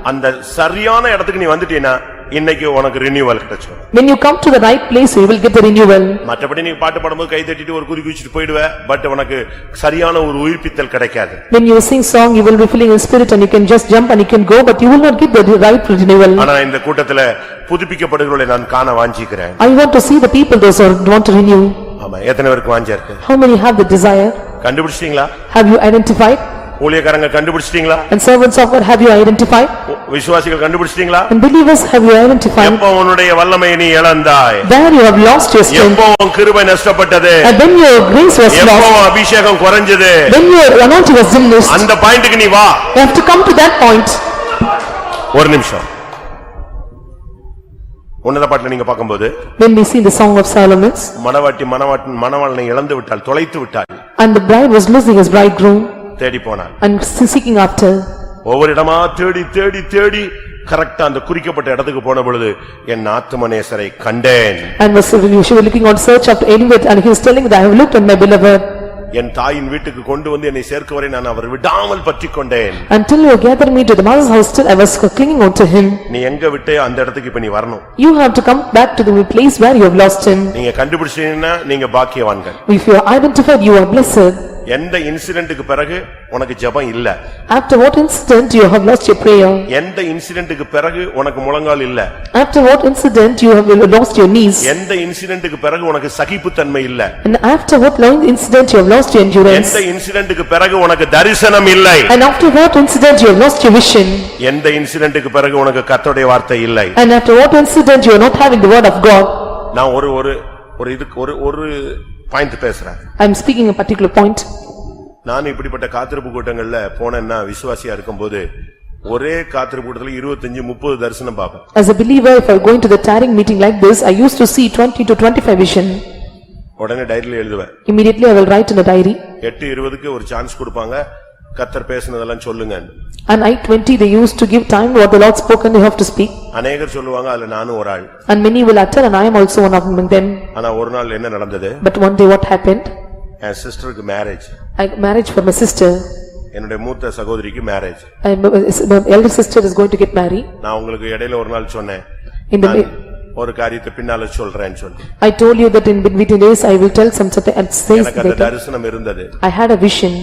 அந்த சரியான இடத்துக்கு நீ வந்துட்டீனா இன்னைக்கு உனக்கு ரினியூவல் கிடைக்கும். When you come to the right place, you will get the renewal. மற்றபடி நீ பாட்டு பாடும்போது கை தட்டிட்டு ஒரு குதி குதிச்சிட்டு போய்டுவே, பட் உனக்கு சரியான ஒரு உயிர்ப்பித்தல் கிடைக்காது. When you sing song, you will be feeling in spirit and you can just jump and you can go, but you will not get the right renewal. ஆனா இந்த கூட்டத்துல புதுப்பிக்கப்படுகிறவர்களை நான் காண வாஞ்சிக்கிறேன். I want to see the people those who want to renew. ஆமா, எத்தனை பேருக்கு வாஞ்சா இருக்கு? How many have the desire? கண்டுபிடிச்சிட்டீங்களா? Have you identified? ஊழியக்காரங்க கண்டுபிடிச்சிட்டீங்களா? And servants of God, have you identified? விசுவாசிகள் கண்டுபிடிச்சிட்டீங்களா? And believers, have you identified? எப்போ உன்னுடைய வல்லமையை நீ இழந்தாய்? There you have lost your strength. எப்போ உன் கிருபை நஷ்டப்பட்டது? And when your grace was எப்போ lost. உன் அபிஷேகம் குறைஞ்சது? When your anointing was diminished. அந்த பாயிண்ட்க்கு நீ வா. You have to come to that point. ஒரு நிமிஷம். உன்னத பாட்டுல நீங்க பாக்கும்போது When we see the song of Solomon's. மணவாளனை இழந்து விட்டாள், தொலைத்து விட்டாள். And the bride was losing his bridegroom. தேடி போனாள். And seeking after. ஒவ்வொரு இடமா தேடி தேடி தேடி கரெக்டா அந்த குறிக்கப்பட்ட இடத்துக்கு போன பொழுது என் ஆத்துமநேசரை கண்டேன். And was usually looking on search after anywhere, and he was telling that I have looked on my beloved. என் தாயின் வீட்டுக்கு கொண்டு வந்து என்னை சேர்க்க வரை நான் அவர் விடாமல் பற்றிக் கொண்டேன். Until you gathered me to the mother's house, still I was clinging on to him. நீ எங்க விட்டே அந்த இடத்துக்கு இப்ப நீ வரணும். You have to come back to the place where you have lost him. நீங்க கண்டுபிடிச்சீங்கன்னா நீங்க பாக்கியவான்கள். If you are identified, you are blessed. எந்த இன்சிடென்ட்க்கு பிறகு உனக்கு ஜெபம் இல்ல? After what incident you have lost your prayer? எந்த இன்சிடென்ட்க்கு பிறகு உனக்கு முழங்கால் இல்ல? After what incident you have lost your knees? எந்த இன்சிடென்ட்க்கு பிறகு உனக்கு சகிப்புத்தன்மை இல்ல? And after what incident you have lost your endurance? எந்த இன்சிடென்ட்க்கு பிறகு உனக்கு தரிசனம் இல்லை? And after what incident you have lost your vision? எந்த இன்சிடென்ட்க்கு பிறகு உனக்கு கர்த்தருடைய வார்த்தை இல்லை? And after what incident you are not having the word of God? நான் ஒரு பாயிண்ட் பேசுறேன். I am speaking a particular point. நான் இப்படிப்பட்ட காத்திருப்பு கூட்டங்கள்ல போனேன்னா விசுவாசியா இருக்கும்போது ஒரே காத்திருப்பு கூட்டத்துல 25-30 தரிசனம் பார்ப்பேன். As a believer, if I go into the tarrying meeting like this, I used to see 20 to 25 vision. உடனே டைரியில எழுதுவேன். Immediately I will write in a diary. 8:20க்கு ஒரு சான்ஸ் கொடுப்பாங்க, கர்த்தர் பேசினதெல்லாம் சொல்லுங்க. And 8:20 they used to give time what the Lord spoken you have to speak. அநேகர் சொல்லுவாங்க, அதுல நானும் ஒரு ஆள். And many will utter and I am also one of them. ஆனா ஒரு நாள் என்ன நடந்தது? But one day what happened? என் சிஸ்டருக்கு marriage. Marriage for my sister. என்னுடைய மூத்த சகோதரிக்கு marriage. My elder sister is going to get married. நான் உங்களுக்கு இடையில ஒரு நாள் சொன்னேன், ஒரு காரியத்தை பின்னால சொல்றேன்னு சொல்லி. I told you that in between days I will tell something and say எனக்கு அந்த தரிசனம் இருந்தது. I had a vision.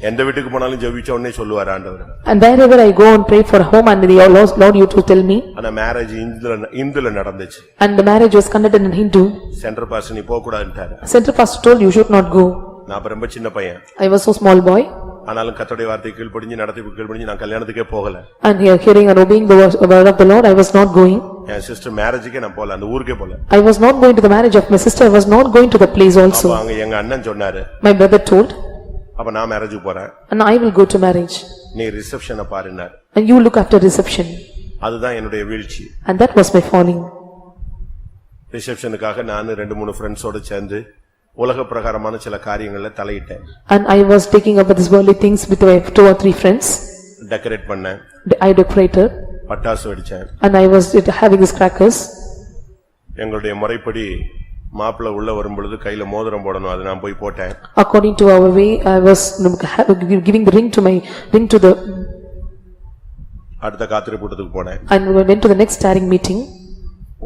எந்த வீட்டுக்கு போனாலும் ஜெபிச்ச உடனே சொல்லுவார் ஆண்டவர். And wherever I go and pray for a home and the Lord you to tell me. ஆனா மேரேஜ் இந்துல நடந்துச்சு. And the marriage was conducted in Hindu. Centre pastor நீ போக கூடாதுன்றாரு. Center pastor told you should not go. நான் ரொம்ப சின்ன பையன். I was so small boy. ஆனாலும் கர்த்தருடைய வார்த்தைக்கு கீழ்ப்படிஞ்சு நடந்துக்கு கீழ்ப்படிஞ்சு நான் கல்யாணத்துக்கே போகல. And hearing and obeying the word of the Lord, I was not going. என் சிஸ்டர் மேரேஜ்க்கே நான் போல, அந்த ஊருக்கே போல. I was not going to the marriage of my sister, I was not going to the place also. அங்க எங்க அண்ணன் சொன்னாரு. My brother told. அப்ப நான் மேரேஜுக்கு போறேன். And I will go to marriage. நீ ரிசப்ஷனை பாருன்னார். And you look after reception. அதுதான் என்னுடைய வீழ்ச்சி. And that was my falling. ரிசப்ஷனுக்காக நான் 2-3 ஃப்ரெண்ட்ஸோட சேர்ந்து உலக பிரகாரமான சில காரியங்களை தலையிட்டேன். And I was taking up these worldly things with my 2 or 3 friends. Decorate பண்ணேன். I decorated. பட்டாசு வெடிச்சேன். And I was having these crackers. எங்களுடைய முறைப்படி மாப்பிள்ளை உள்ள வரும்பொழுது கையில மோதிரம் போடணும், அது நான் போய் போட்டேன். According to our way, I was giving the ring to the அடுத்த காத்திருப்பு கூட்டத்துக்கு போனேன். And we went to the next tarrying meeting.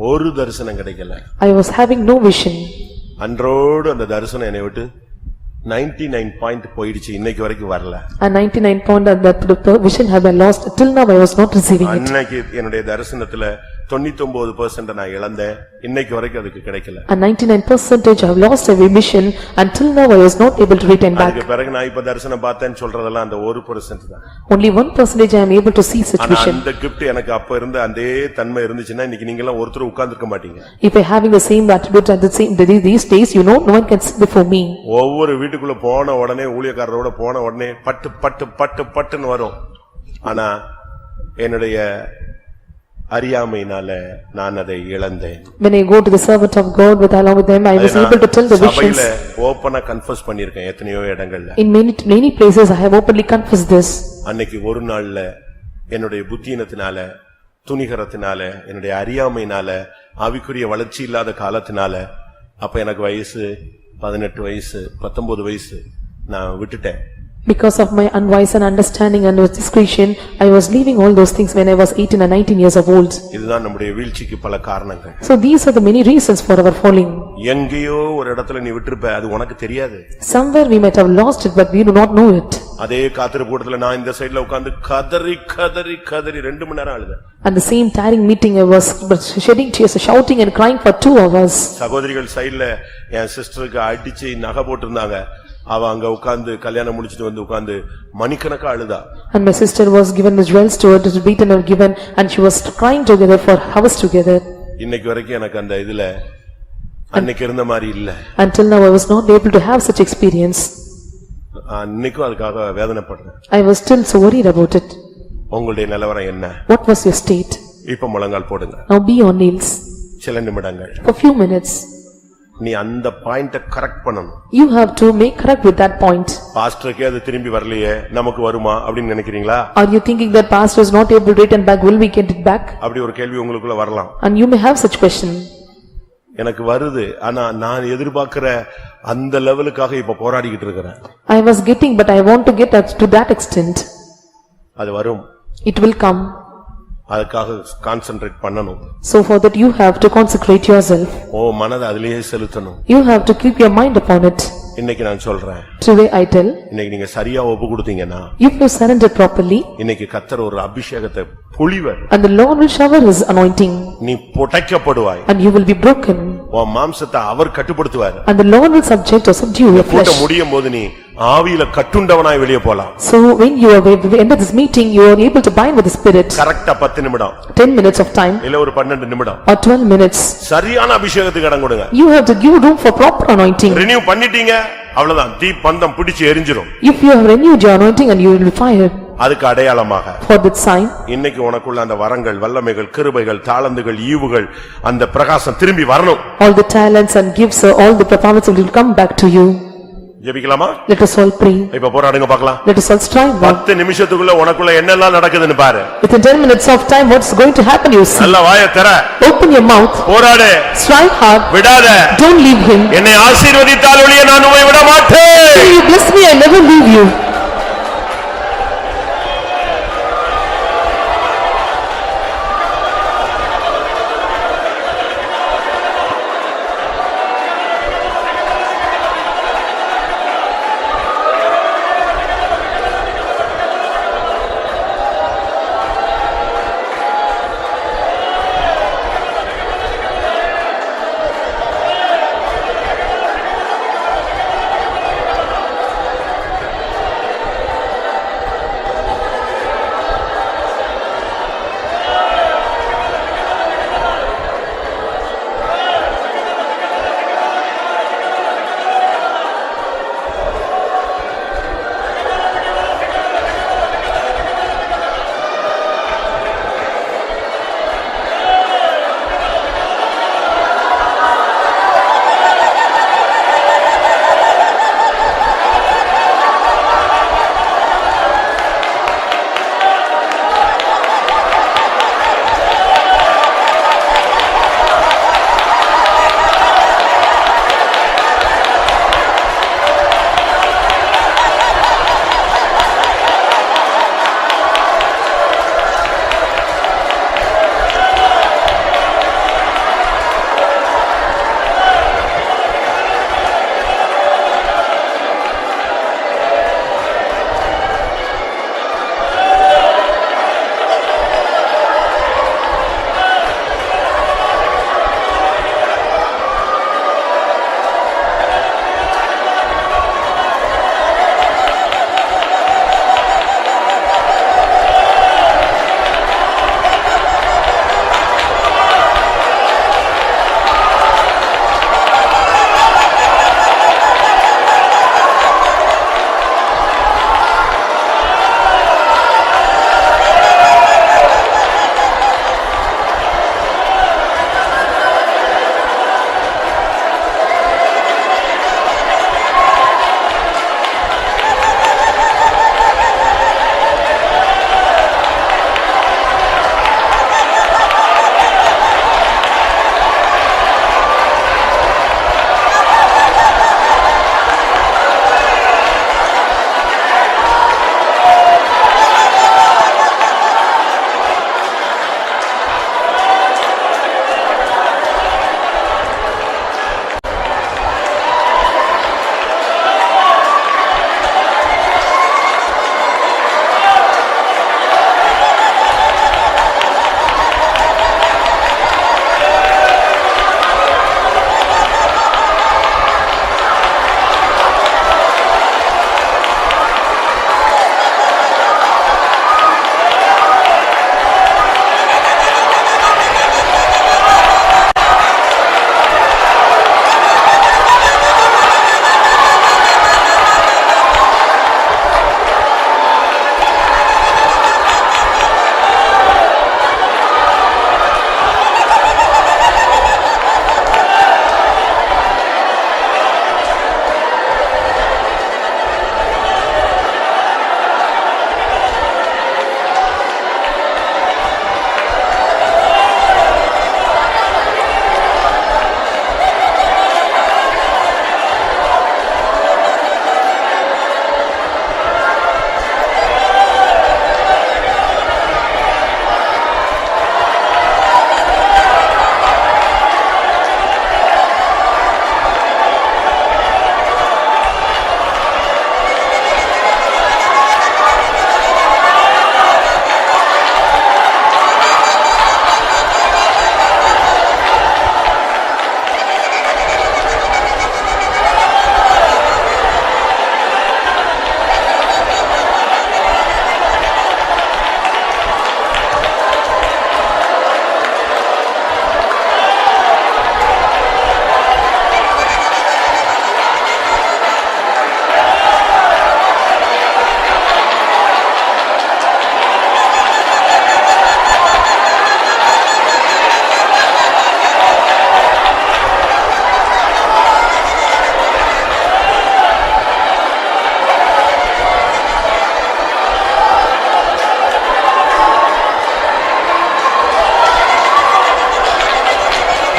ஒரு தரிசனம் கிடைக்கல. I was having no vision. அன்றோடு அந்த தரிசனம் என்னை விட்டு 99 பாயிண்ட் போயிடுச்சு, இன்னைக்கு வரைக்கும் வரல. And 99 point that the vision had been lost, till now I was not receiving it. அன்னைக்கு என்னுடைய தரிசனத்துல 99% நான் இழந்தேன், இன்னைக்கு வரைக்கும் அதுக்கு கிடைக்கல. And 99% I have lost every vision, until now I was not able to return back. அதுக்கு பிறகு நான் இப்ப தரிசனம் பார்த்தேன்னு சொல்றதெல்லாம் அந்த 1% தான். Only 1% I am able to see such vision. அந்த gift எனக்கு அப்ப இருந்த அதே தன்மை இருந்துச்சுன்னா இன்னைக்கு நீங்க எல்லாம் ஒருத்தர் உட்கார்ந்திருக்க மாட்டீங்க. If I having the same attribute at the same these days, you know, no one can sit before me. ஒவ்வொரு வீட்டுக்குள்ள போன உடனே ஊழியக்காரரோட போன உடனே பட்டு பட்டு பட்டு பட்டுன்னு வரும். ஆனா என்னுடைய அறியாமையினால நான் அதை இழந்தேன். When I go to the servant of God with along with them, I was able to tell the visions. சபையில ஓபனா கன்ஃபஸ் பண்ணிருக்கேன் எத்தனையோ இடங்கள்ல. In many places I have openly confessed this. அன்னைக்கு ஒரு நாள்ல என்னுடைய புத்தியினத்தினால, துணிகரத்தினால, என்னுடைய அறியாமையினால, ஆவிக்குரிய வளர்ச்சி இல்லாத காலத்தினால, அப்ப எனக்கு வயசு 18 வயசு 19 வயசு, நான் விட்டுட்டேன். Because of my unwise and understanding and discretion, I was leaving all those things when I was 18 and 19 years of old. இதுதான் நம்முடைய வீழ்ச்சிக்கு பல காரணங்கள். So these are the many reasons for our falling. எங்கேயோ ஒரு இடத்துல நீ விட்டுருப்ப, அது உனக்கு தெரியாது. Somewhere we might have lost it, but we do not know it. அதே காத்திருப்பு கூடத்துல நான் இந்த சைடுல உட்கார்ந்து கதறி கதறி கதறி 2 மணி நேரம் அழுதேன். At the same tiring meeting, I was shedding tears, shouting and crying for 2 hours. சகோதரிகள் சைடுல என் சிஸ்டருக்கு அடிச்சு நகை போட்டிருந்தாங்க, அவ அங்க உட்கார்ந்து கல்யாணம் முடிச்சிட்டு வந்து உட்கார்ந்து மணிக்கணக்கா அழுதா. And my sister was given the jewels to her, to be beaten or given, and she was crying together for hours together. இன்னைக்கு வரைக்கும் எனக்கு அந்த இதுல அன்னைக்கு இருந்த மாதிரி இல்ல. Until now I was not able to have such experience. அன்னைக்கும் அதுக்காக வேதனைப்படுறேன். I was still so worried about it. உங்களுடைய நிலவரம் என்ன? What was your state? இப்ப முழங்கால் போடுங்க. Now be on knees. சில நிமிடங்கள். For few minutes. நீ அந்த பாயிண்ட கரெக்ட் பண்ணணும். You have to make correct with that point. பாஸ்டருக்கு அது திரும்பி வரலையே, நமக்கு வருமா அப்படினு நினைக்கிறீங்களா? Are you thinking that pastor is not able to return back, will we get it back? அப்படி ஒரு கேள்வி உங்களுக்குள்ள வரலாம். And you may have such question. எனக்கு வருது, ஆனா நான் எதிர்பார்க்கிற அந்த லெவலுக்காக இப்ப போராடிக்கிட்டு இருக்கேன். I was getting, but I want to get up to that extent. அது வரும். It will come. அதுக்காக கான்சென்ட்ரேட் பண்ணணும். So for that you have to consecrate yourself. ஓ மனதை அதிலேயே செலுத்தணும். You have to keep your mind upon it. இன்னைக்கு நான் சொல்றேன். Today I tell. இன்னைக்கு நீங்க சரியா ஒப்பு கொடுத்தீங்கன்னா, if you surrender properly, இன்னைக்கு கர்த்தர் ஒரு அபிஷேகத்தை பொழிவர். and the Lord will shower his anointing. நீ புடைக்கப்படுவாய். And you will be broken. உன் மாம்சத்தை அவர் கட்டுப்படுத்துவார். And the Lord will subject or subdue your flesh. கூட்டம் முடியும் போது நீ ஆவியில கட்டுண்டவனாய் வெளியே போலாம். So when you are end of this meeting, you are able to bind with the spirit. கரெக்ட்டா 10 நிமிடம். 10 minutes of time. இல்ல ஒரு 12 நிமிடம். Or 12 minutes. சரியான அபிஷேகத்துக்கு இடம் கொடுங்க. You have to give room for proper anointing. Renew பண்ணிட்டீங்க, அவ்வளவுதான், தீப்பந்தம் பிடிச்சு எரிஞ்சிரும். If you have renewed your anointing and you will be fired. அதுக்கு அடையாளமாக For that sign. இன்னைக்கு உனக்குள்ள அந்த வரங்கள், வல்லமைகள், கிருபைகள், தாளந்துகள், ஈவுகள், அந்த பிரகாசம் திரும்பி வரணும். All the talents and gifts, all the performance will come back to you. ஜெபிக்கலாமா? Let us all pray. இப்ப போராடுங்க பார்க்கலாம். Let us all strive. 10 நிமிஷத்துக்குள்ள உனக்குள்ள என்னெல்லாம் நடக்குதுன்னு பாரு. Within 10 minutes of time, what's going to happen, you see. நல்ல வாயை திற. Open your mouth. போராடு. Strive hard. விடாத. Don't leave him. என்னை ஆசீர்வதித்தால் ஒழிய நான் உம்மை விட மாட்டேன். If you bless me, I never leave you.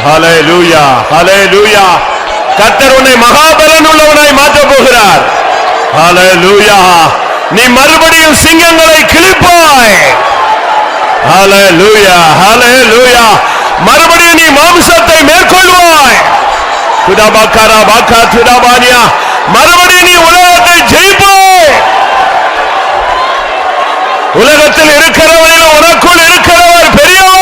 ஹல்லேலூயா, ஹல்லேலூயா. கர்த்தர் உன்னை மகாபலன் உள்ளவனாய் மாற்றப் போகிறார். ஹல்லேலூயா. நீ மறுபடியும் சிங்கங்களை கிழிப்பாய். ஹல்லேலூயா, ஹல்லேலூயா. மறுபடியும் நீ மாம்சத்தை மேற்கொள்வாய். துடாபாக்காரா பாக்கா துடாபானியா. மறுபடியும் நீ உலகத்தை ஜெயிப்பாய். உலகத்தில் இருக்கிறவரில் உனக்குள் இருக்கிறவர் பெரியவர்.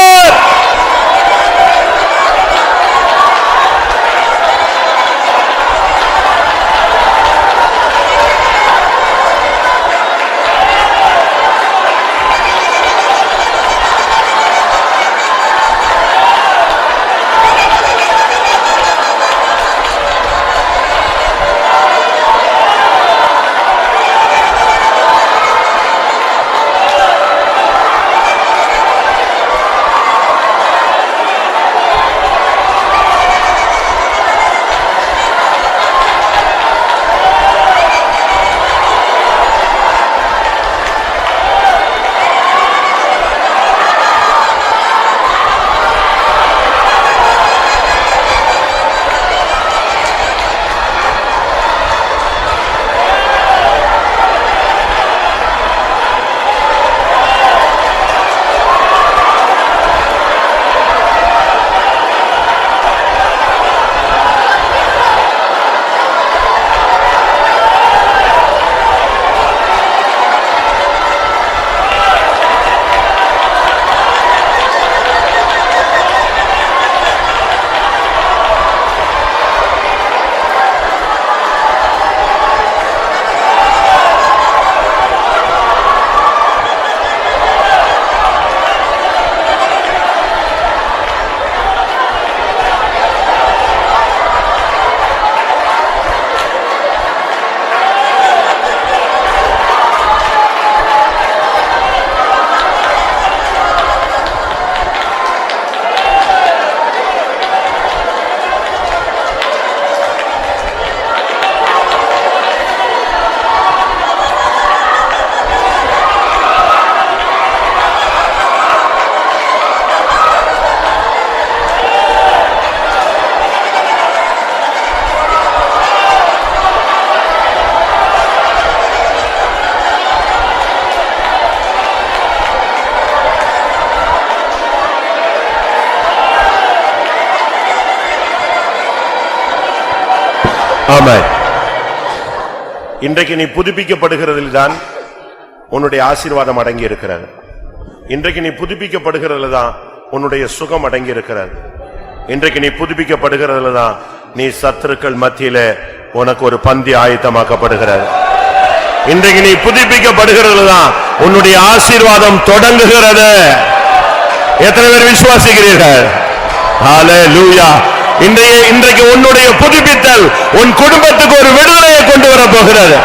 ஆமென். இன்றைக்கு நீ புதுப்பிக்கப்படுகிறதில் தான் உன்னுடைய ஆசீர்வாதம் அடங்கி இருக்கிறது. இன்றைக்கு நீ புதுப்பிக்கப்படுகிறதில் தான் உன்னுடைய சுகம் அடங்கி இருக்கிறது. இன்றைக்கு நீ புதுப்பிக்கப்படுகிறதில் தான் நீ சத்துருக்கள் மத்தியிலே உனக்கு ஒரு பந்தி ஆயத்தமாக்கப்படுகிறது. இன்றைக்கு நீ புதுப்பிக்கப்படுகிறதில் தான் உன்னுடைய ஆசீர்வாதம் தொடங்குகிறது. எத்தனை பேர் விசுவாசிக்கிறீர்கள்? ஹல்லேலூயா. இன்றைக்கு உன்னுடைய புதுப்பித்தல் உன் குடும்பத்துக்கு ஒரு விடுதலையை கொண்டு வர போகிறது.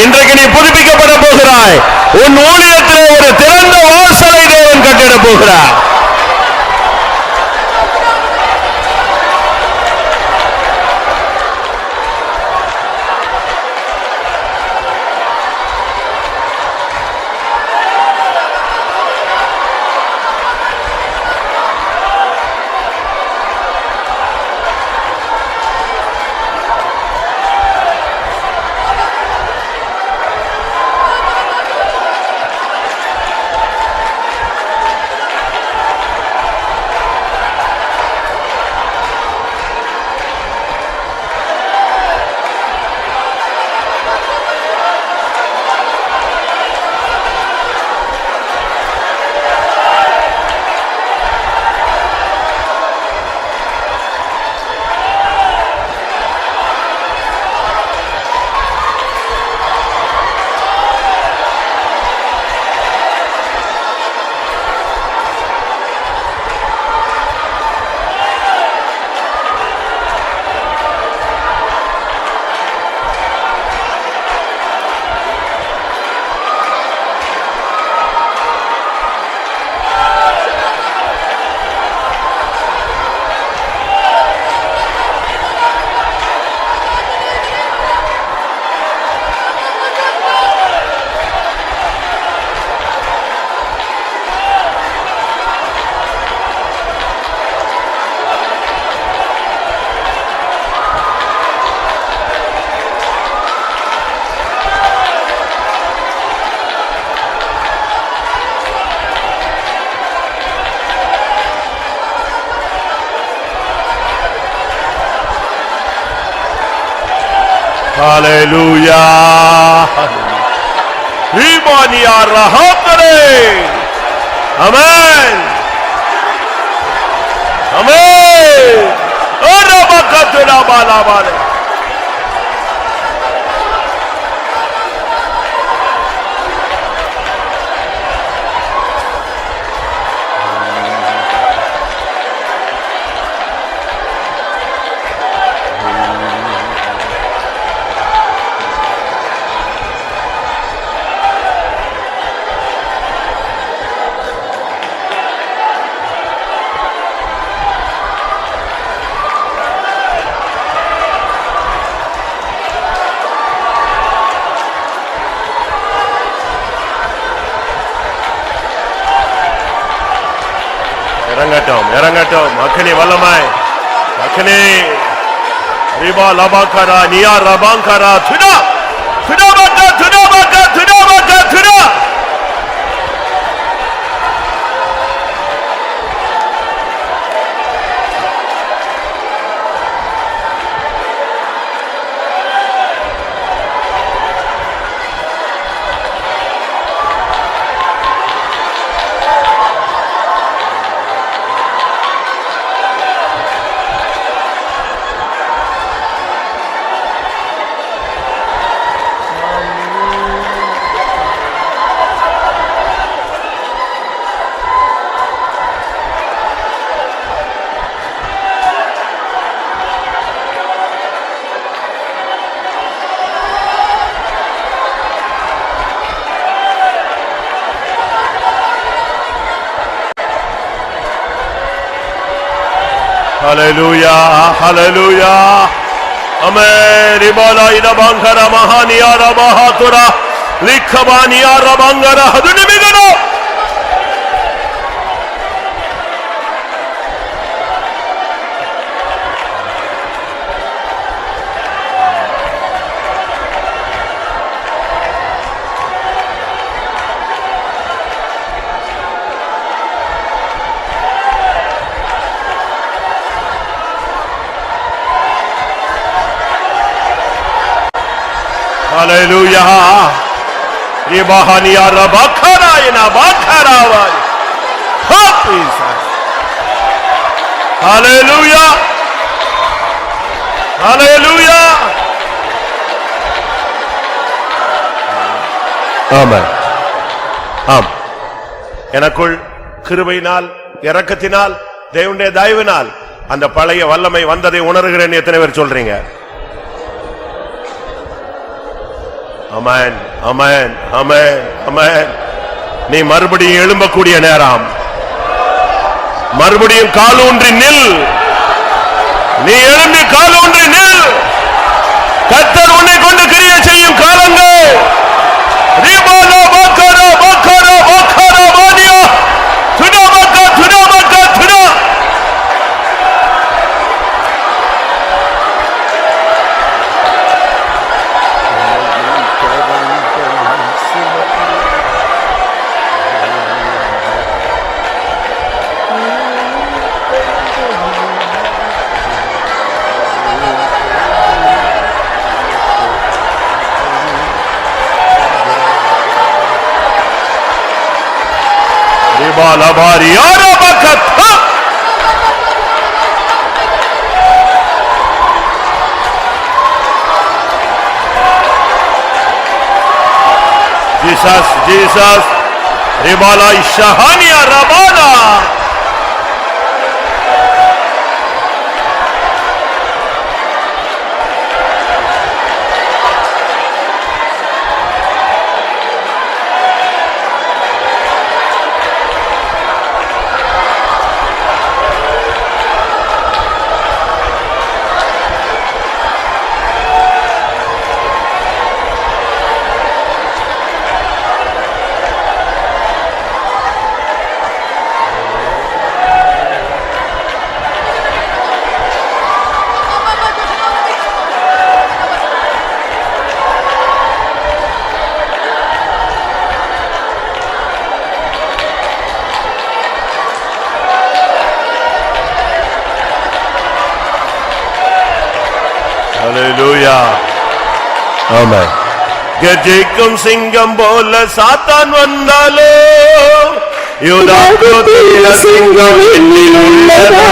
இன்றைக்கு நீ புதுப்பிக்கப்பட போகிறாய். உன் ஊழியத்திலே ஒரு திறந்த வாசலை தேவன் கட்டிட போகிறார். ஹalleluya ரிபானியா ரஹாத்தரே ஆமென் ஆமென் அரபகத்துலா பாலாபாலே இறங்கட்டும் அக்னி வல்லமாய் அக்னி ரிபா லபாகரா நியா ரபாங்கரா துடா Hallelujah, hallelujah. Amen. Ribala ida bankara mahaniya rabahatura likhabaniya rabangara hadunimigano. Hallelujah. Ribahaniya rabakara ina bakara wali. Jesus. Hallelujah. Hallelujah. Amen. எனக்குள் கிருபையினால் இரக்கத்தினால் தேவனுடைய தயவினால் அந்த பழைய வல்லமை வந்ததை உணர்கிறேன். எத்தனை பேர் சொல்றீங்க? Amen, amen, amen, amen. நீ மறுபடியும் எழும்பக்கூடிய நேரம். மறுபடியும் காலூன்றி நில். நீ எழும்பி காலூன்றி நில். கர்த்தர் உன்னை கொண்டு கிரியை செய்யும் காலங்கள். ரிபாலா பக்கரா பக்கரா பக்கரா வானியா துடா பக்கா துடா பக்கா துடா. Balabari arabakatha Jesus Ribala Shahania Rabana Hallelujah. ஆமென். கர்ஜிக்கும் சிங்கம் போல சாத்தான் வந்தாலோ யூதா கோத்திர சிங்கம் என்னில் உள்ளதா.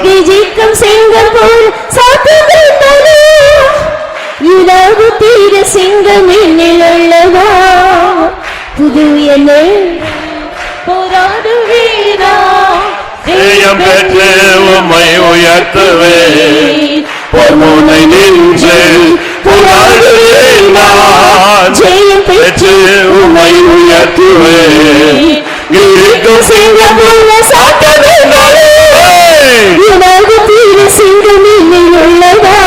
கர்ஜிக்கும் சிங்கம் போல சாத்தான் வந்தாலோ யூதா கோத்திர சிங்கம் என்னில் உள்ளதா. புது என்னை போராடுவீரா, ஜெயம் பெற்று உம்மை உயர்த்துவே, பொன்முனை நின்று போராடுவேன் நான், ஜெயம் பெற்று உம்மை உயர்த்துவே. கர்ஜிக்கும் சிங்கம் போல சாத்தான் வந்தாலோ யூதா கோத்திர சிங்கம் என்னில் உள்ளதா.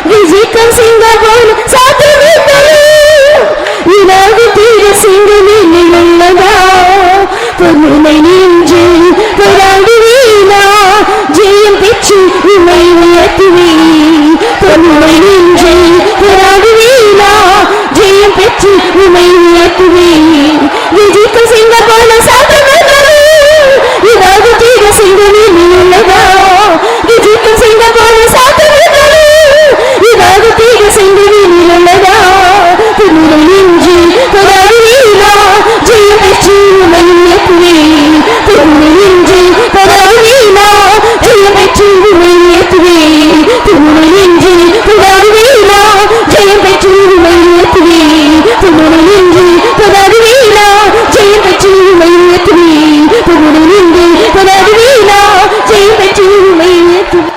கர்ஜிக்கும் சிங்கம் போல சாத்தான் வந்தாலோ யூதா கோத்திர சிங்கம் என்னில் உள்ளதா. பொன்முனை நின்று போராடுவீரா, ஜெயம் பெற்று உம்மை உயர்த்துவே. பொன்முனை நின்று போராடுவீரா, ஜெயம் பெற்று உம்மை உயர்த்துவே. கர்ஜிக்கும் சிங்கம் போல சாத்தான் வந்தாலோ யூதா கோத்திர சிங்கம் என்னில் உள்ளதா. கர்ஜிக்கும் சிங்கம் போல சாத்தான் வந்தாலோ யூதா கோத்திர சிங்கம் என்னில் உள்ளதா. பொன்முனை நின்று போராடுவீரா, ஜெயம் பெற்று உம்மை உயர்த்துவே. பொன்முனை நின்று போராடுவீரா, ஜெயம் பெற்று உம்மை உயர்த்துவே. பொன்முனை நின்று போராடுவீரா, ஜெயம் பெற்று உம்மை உயர்த்துவே. பொன்முனை நின்று போராடுவீரா, ஜெயம் பெற்று உம்மை உயர்த்துவே. பொன்முனை நின்று போராடுவீரா, ஜெயம் பெற்று உம்மை உயர்த்துவே.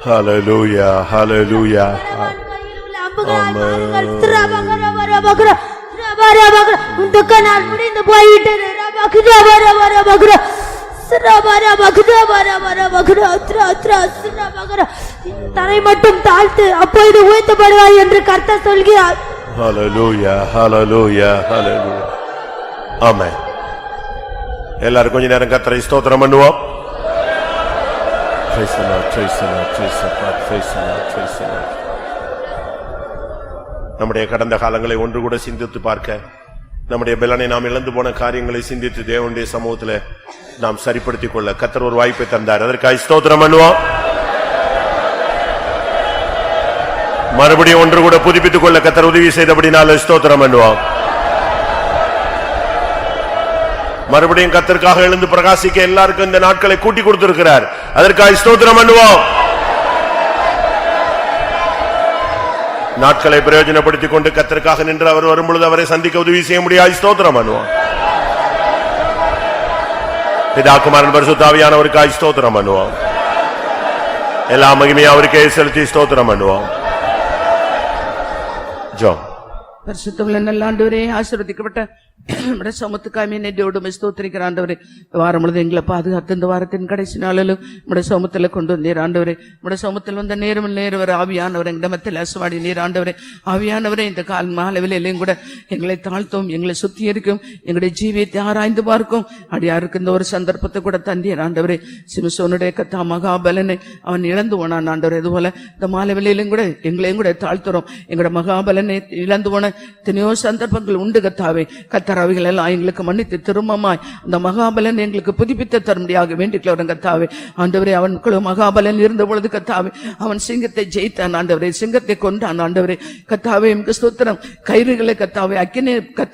Hallelujah, hallelujah. உந்தக்க நாள் முடிந்து போய்விட்டது. தரை மட்டும் தாழ்த்து, அப்பொழுது உயர்த்தப்படுவாய் என்று கர்த்தர் சொல்கிறார். Hallelujah, hallelujah, hallelujah. ஆமென். எல்லாரும் கொஞ்ச நேரம் கர்த்தரை ஸ்தோத்திரம் பண்ணுவோம். Praise the Lord, praise the Lord, praise the Lord, praise the Lord, praise the Lord. நம்முடைய கடந்த காலங்களை ஒன்று கூட சிந்தித்து பார்க்க, நம்முடைய பலனை நாம் இழந்து போன காரியங்களை சிந்தித்து தேவனுடைய சமூகத்தில் நாம் சரிப்படுத்திக் கொள்ள கர்த்தர் ஒரு வாய்ப்பை தந்தார். அதற்காக ஸ்தோத்திரம் பண்ணுவோம். மறுபடியும் ஒன்று கூட புதுப்பித்துக் கொள்ள கர்த்தர் உதவி செய்தபடினால ஸ்தோத்திரம் பண்ணுவோம். மறுபடியும் கர்த்தருக்காக எழுந்து பிரகாசிக்க எல்லாருக்கும் இந்த நாட்களை கூட்டி கொடுத்திருக்கிறார். அதற்காக ஸ்தோத்திரம் பண்ணுவோம். நாட்களை பிரயோஜனப்படுத்திக் கொண்டு கர்த்தருக்காக நின்று அவர் வரும்பொழுது அவரை சந்திக்க உதவி செய்ய முடியாது. ஸ்தோத்திரம் பண்ணுவோம். பிதா குமாரன் பரிசுத்த ஆவியானவருக்காக ஸ்தோத்திரம் பண்ணுவோம். எல்லா மகிமையும் அவருக்கே செலுத்தி ஸ்தோத்திரம் பண்ணுவோம். ஜெபம். பரிசுத்தமுள்ள நல்ல ஆண்டவரே, ஆசீர்வதிக்கப்பட்ட நம்முடைய சமூகத்துக்காக நெஞ்சோடு ஸ்தோத்திரிக்கிற ஆண்டவரே, வாரம் முழுவதும் எங்களை பாதுகாத்து இந்த வாரத்தின் கடைசி நாளிலும் நம்முடைய சமூகத்தில் கொண்டு வந்தீர் ஆண்டவரே. நம்முடைய சமூகத்தில் வந்த நேரம் நேரம் ஆவியானவர் எங்கள் மத்தியில் அசுவாடி நீர் ஆண்டவரே. ஆவியானவரே, இந்த கால் மாலையிலும் கூட எங்களை தாழ்த்தும், எங்களை சுத்திகரிக்கும், எங்களுடைய ஜீவியத்தை ஆராய்ந்து பார்க்கும் அடியாருக்கு இந்த ஒரு சந்தர்ப்பத்தை கூட தந்தீர் ஆண்டவரே. சிம்சோனுடைய கத்தா மகாபலனை அவன் இழந்து போனான் ஆண்டவரே. அதுபோல இந்த மாலையிலும் கூட எங்களையும் கூட தாழ்த்துறோம். எங்களோட மகாபலனை இழந்து போன எத்தனையோ சந்தர்ப்பங்கள் உண்டு கத்தாவே. கர்த்தர் அவைகள் எல்லாம் எங்களுக்கு மன்னித்து திரும்பமாய் அந்த மகாபலன் எங்களுக்கு புதுப்பித்து தரும்படியாக வேண்டிக்கிறோம் கர்த்தாவே. ஆண்டவரே, அவனுக்குள்ள மகாபலன் இருந்த பொழுது கர்த்தாவே அவன் சிங்கத்தை ஜெயித்தான் ஆண்டவரே, சிங்கத்தை கொண்டான் ஆண்டவரே. கர்த்தாவே உமக்கு ஸ்தோத்திரம். கயிறுகளை கர்த்தாவே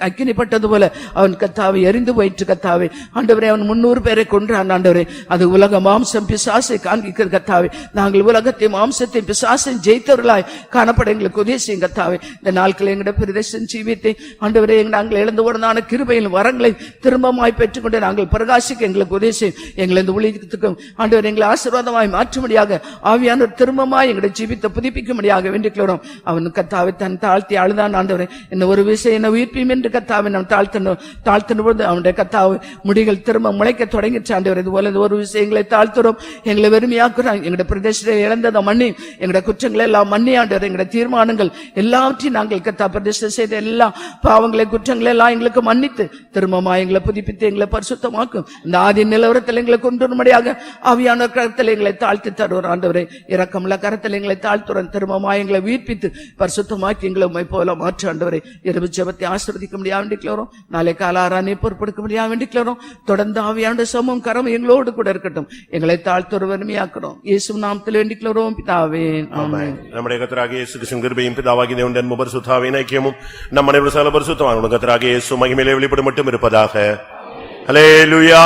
அக்கினிப்பட்டது போல அவன் கர்த்தாவே எரிந்து போயிற்று கர்த்தாவே. ஆண்டவரே, அவன் 300 பேரை கொன்றான் ஆண்டவரே. அது உலக மாம்சம் பிசாசை காண்பிக்கிறது கர்த்தாவே. நாங்கள் உலகத்தை மாம்சத்தை பிசாசை ஜெயித்தவர்களாய் காணப்பட எங்களுக்கு உதவி செய்யும் கர்த்தாவே. இந்த நாட்கள் எங்களுடைய பிரதேசம் ஜீவித்தை ஆண்டவரே நாங்கள் இழந்து போனதான கிருபையின் வரங்களை திரும்பமாய் பெற்றுக்கொண்டு நாங்கள் பிரகாசிக்க எங்களுக்கு உதவி செய்யும். எங்களை இந்த ஊழியத்துக்கும் ஆண்டவர் எங்களை ஆசீர்வாதமாய் மாற்றும்படியாக ஆவியானவர் திரும்பமாய் எங்களுடைய ஜீவித்தை புதுப்பிக்கும்படியாக வேண்டிக்கிறோம். அவன் கர்த்தாவை தன் தாழ்த்தி அழுதான் ஆண்டவரே. என்ன ஒரு விஷயம் என்ன உயிர்ப்பீம் என்று கர்த்தாவை நாம் தாழ்த்தின பொழுது அவனுடைய கர்த்தாவை முடிகள் திரும்ப முளைக்க தொடங்கிச்சு ஆண்டவர். இது போல ஒரு விஷயங்களை தாழ்த்துறோம், எங்களை வெறுமையாக்குறோம். எங்களுடைய பிரதேசத்தை இழந்ததை மன்னி, எங்களுடைய குற்றங்களை எல்லாம் மன்னி ஆண்டவர். எங்களுடைய தீர்மானங்கள் எல்லாவற்றையும் நாங்கள் கர்த்தா பிரதேசம் செய்த எல்லா பாவங்களை குற்றங்களை எல்லாம் எங்களுக்கு மன்னித்து திரும்பமா எங்களை புதுப்பித்து எங்களை பரிசுத்தமாக்கும். இந்த ஆதி நிலவரத்தில் எங்களை கொண்டு வரும்படியாக ஆவியான கரத்தில் எங்களை தாழ்த்தி தருவோம் ஆண்டவரே. இரக்கமுள்ள கரத்தில் எங்களை தாழ்த்துறோம். திரும்பமா எங்களை உயிர்ப்பித்து பரிசுத்தமாக்கி எங்களை உம்மை போல மாற்று ஆண்டவரே. இரவு ஜெபத்தை ஆசீர்வதிக்க முடியாது வேண்டிக்கிறோம். நாளை கால ஆராதனை பொறுப்பெடுக்க முடியாது வேண்டிக்கிறோம். தொடர்ந்து ஆவியான சமம் கரம் எங்களோடு கூட இருக்கட்டும். எங்களை தாழ்த்துற வறுமையாக்கிறோம். இயேசு நாமத்தில் வேண்டிக்கிறோம் பிதாவே, ஆமென். நம்முடைய கர்த்தராகிய இயேசு கிறிஸ்துவின் கிருபையும் பிதாவாகிய தேவனுடைய அன்பும் பரிசுத்தாவின் ஐக்கியமும் நம் அனைவரும் சகல பரிசுத்தவான்களும் கர்த்தராகிய இயேசு மகிமையிலே வெளிப்படும் மட்டும் இருப்பதாக. ஹல்லேலூயா.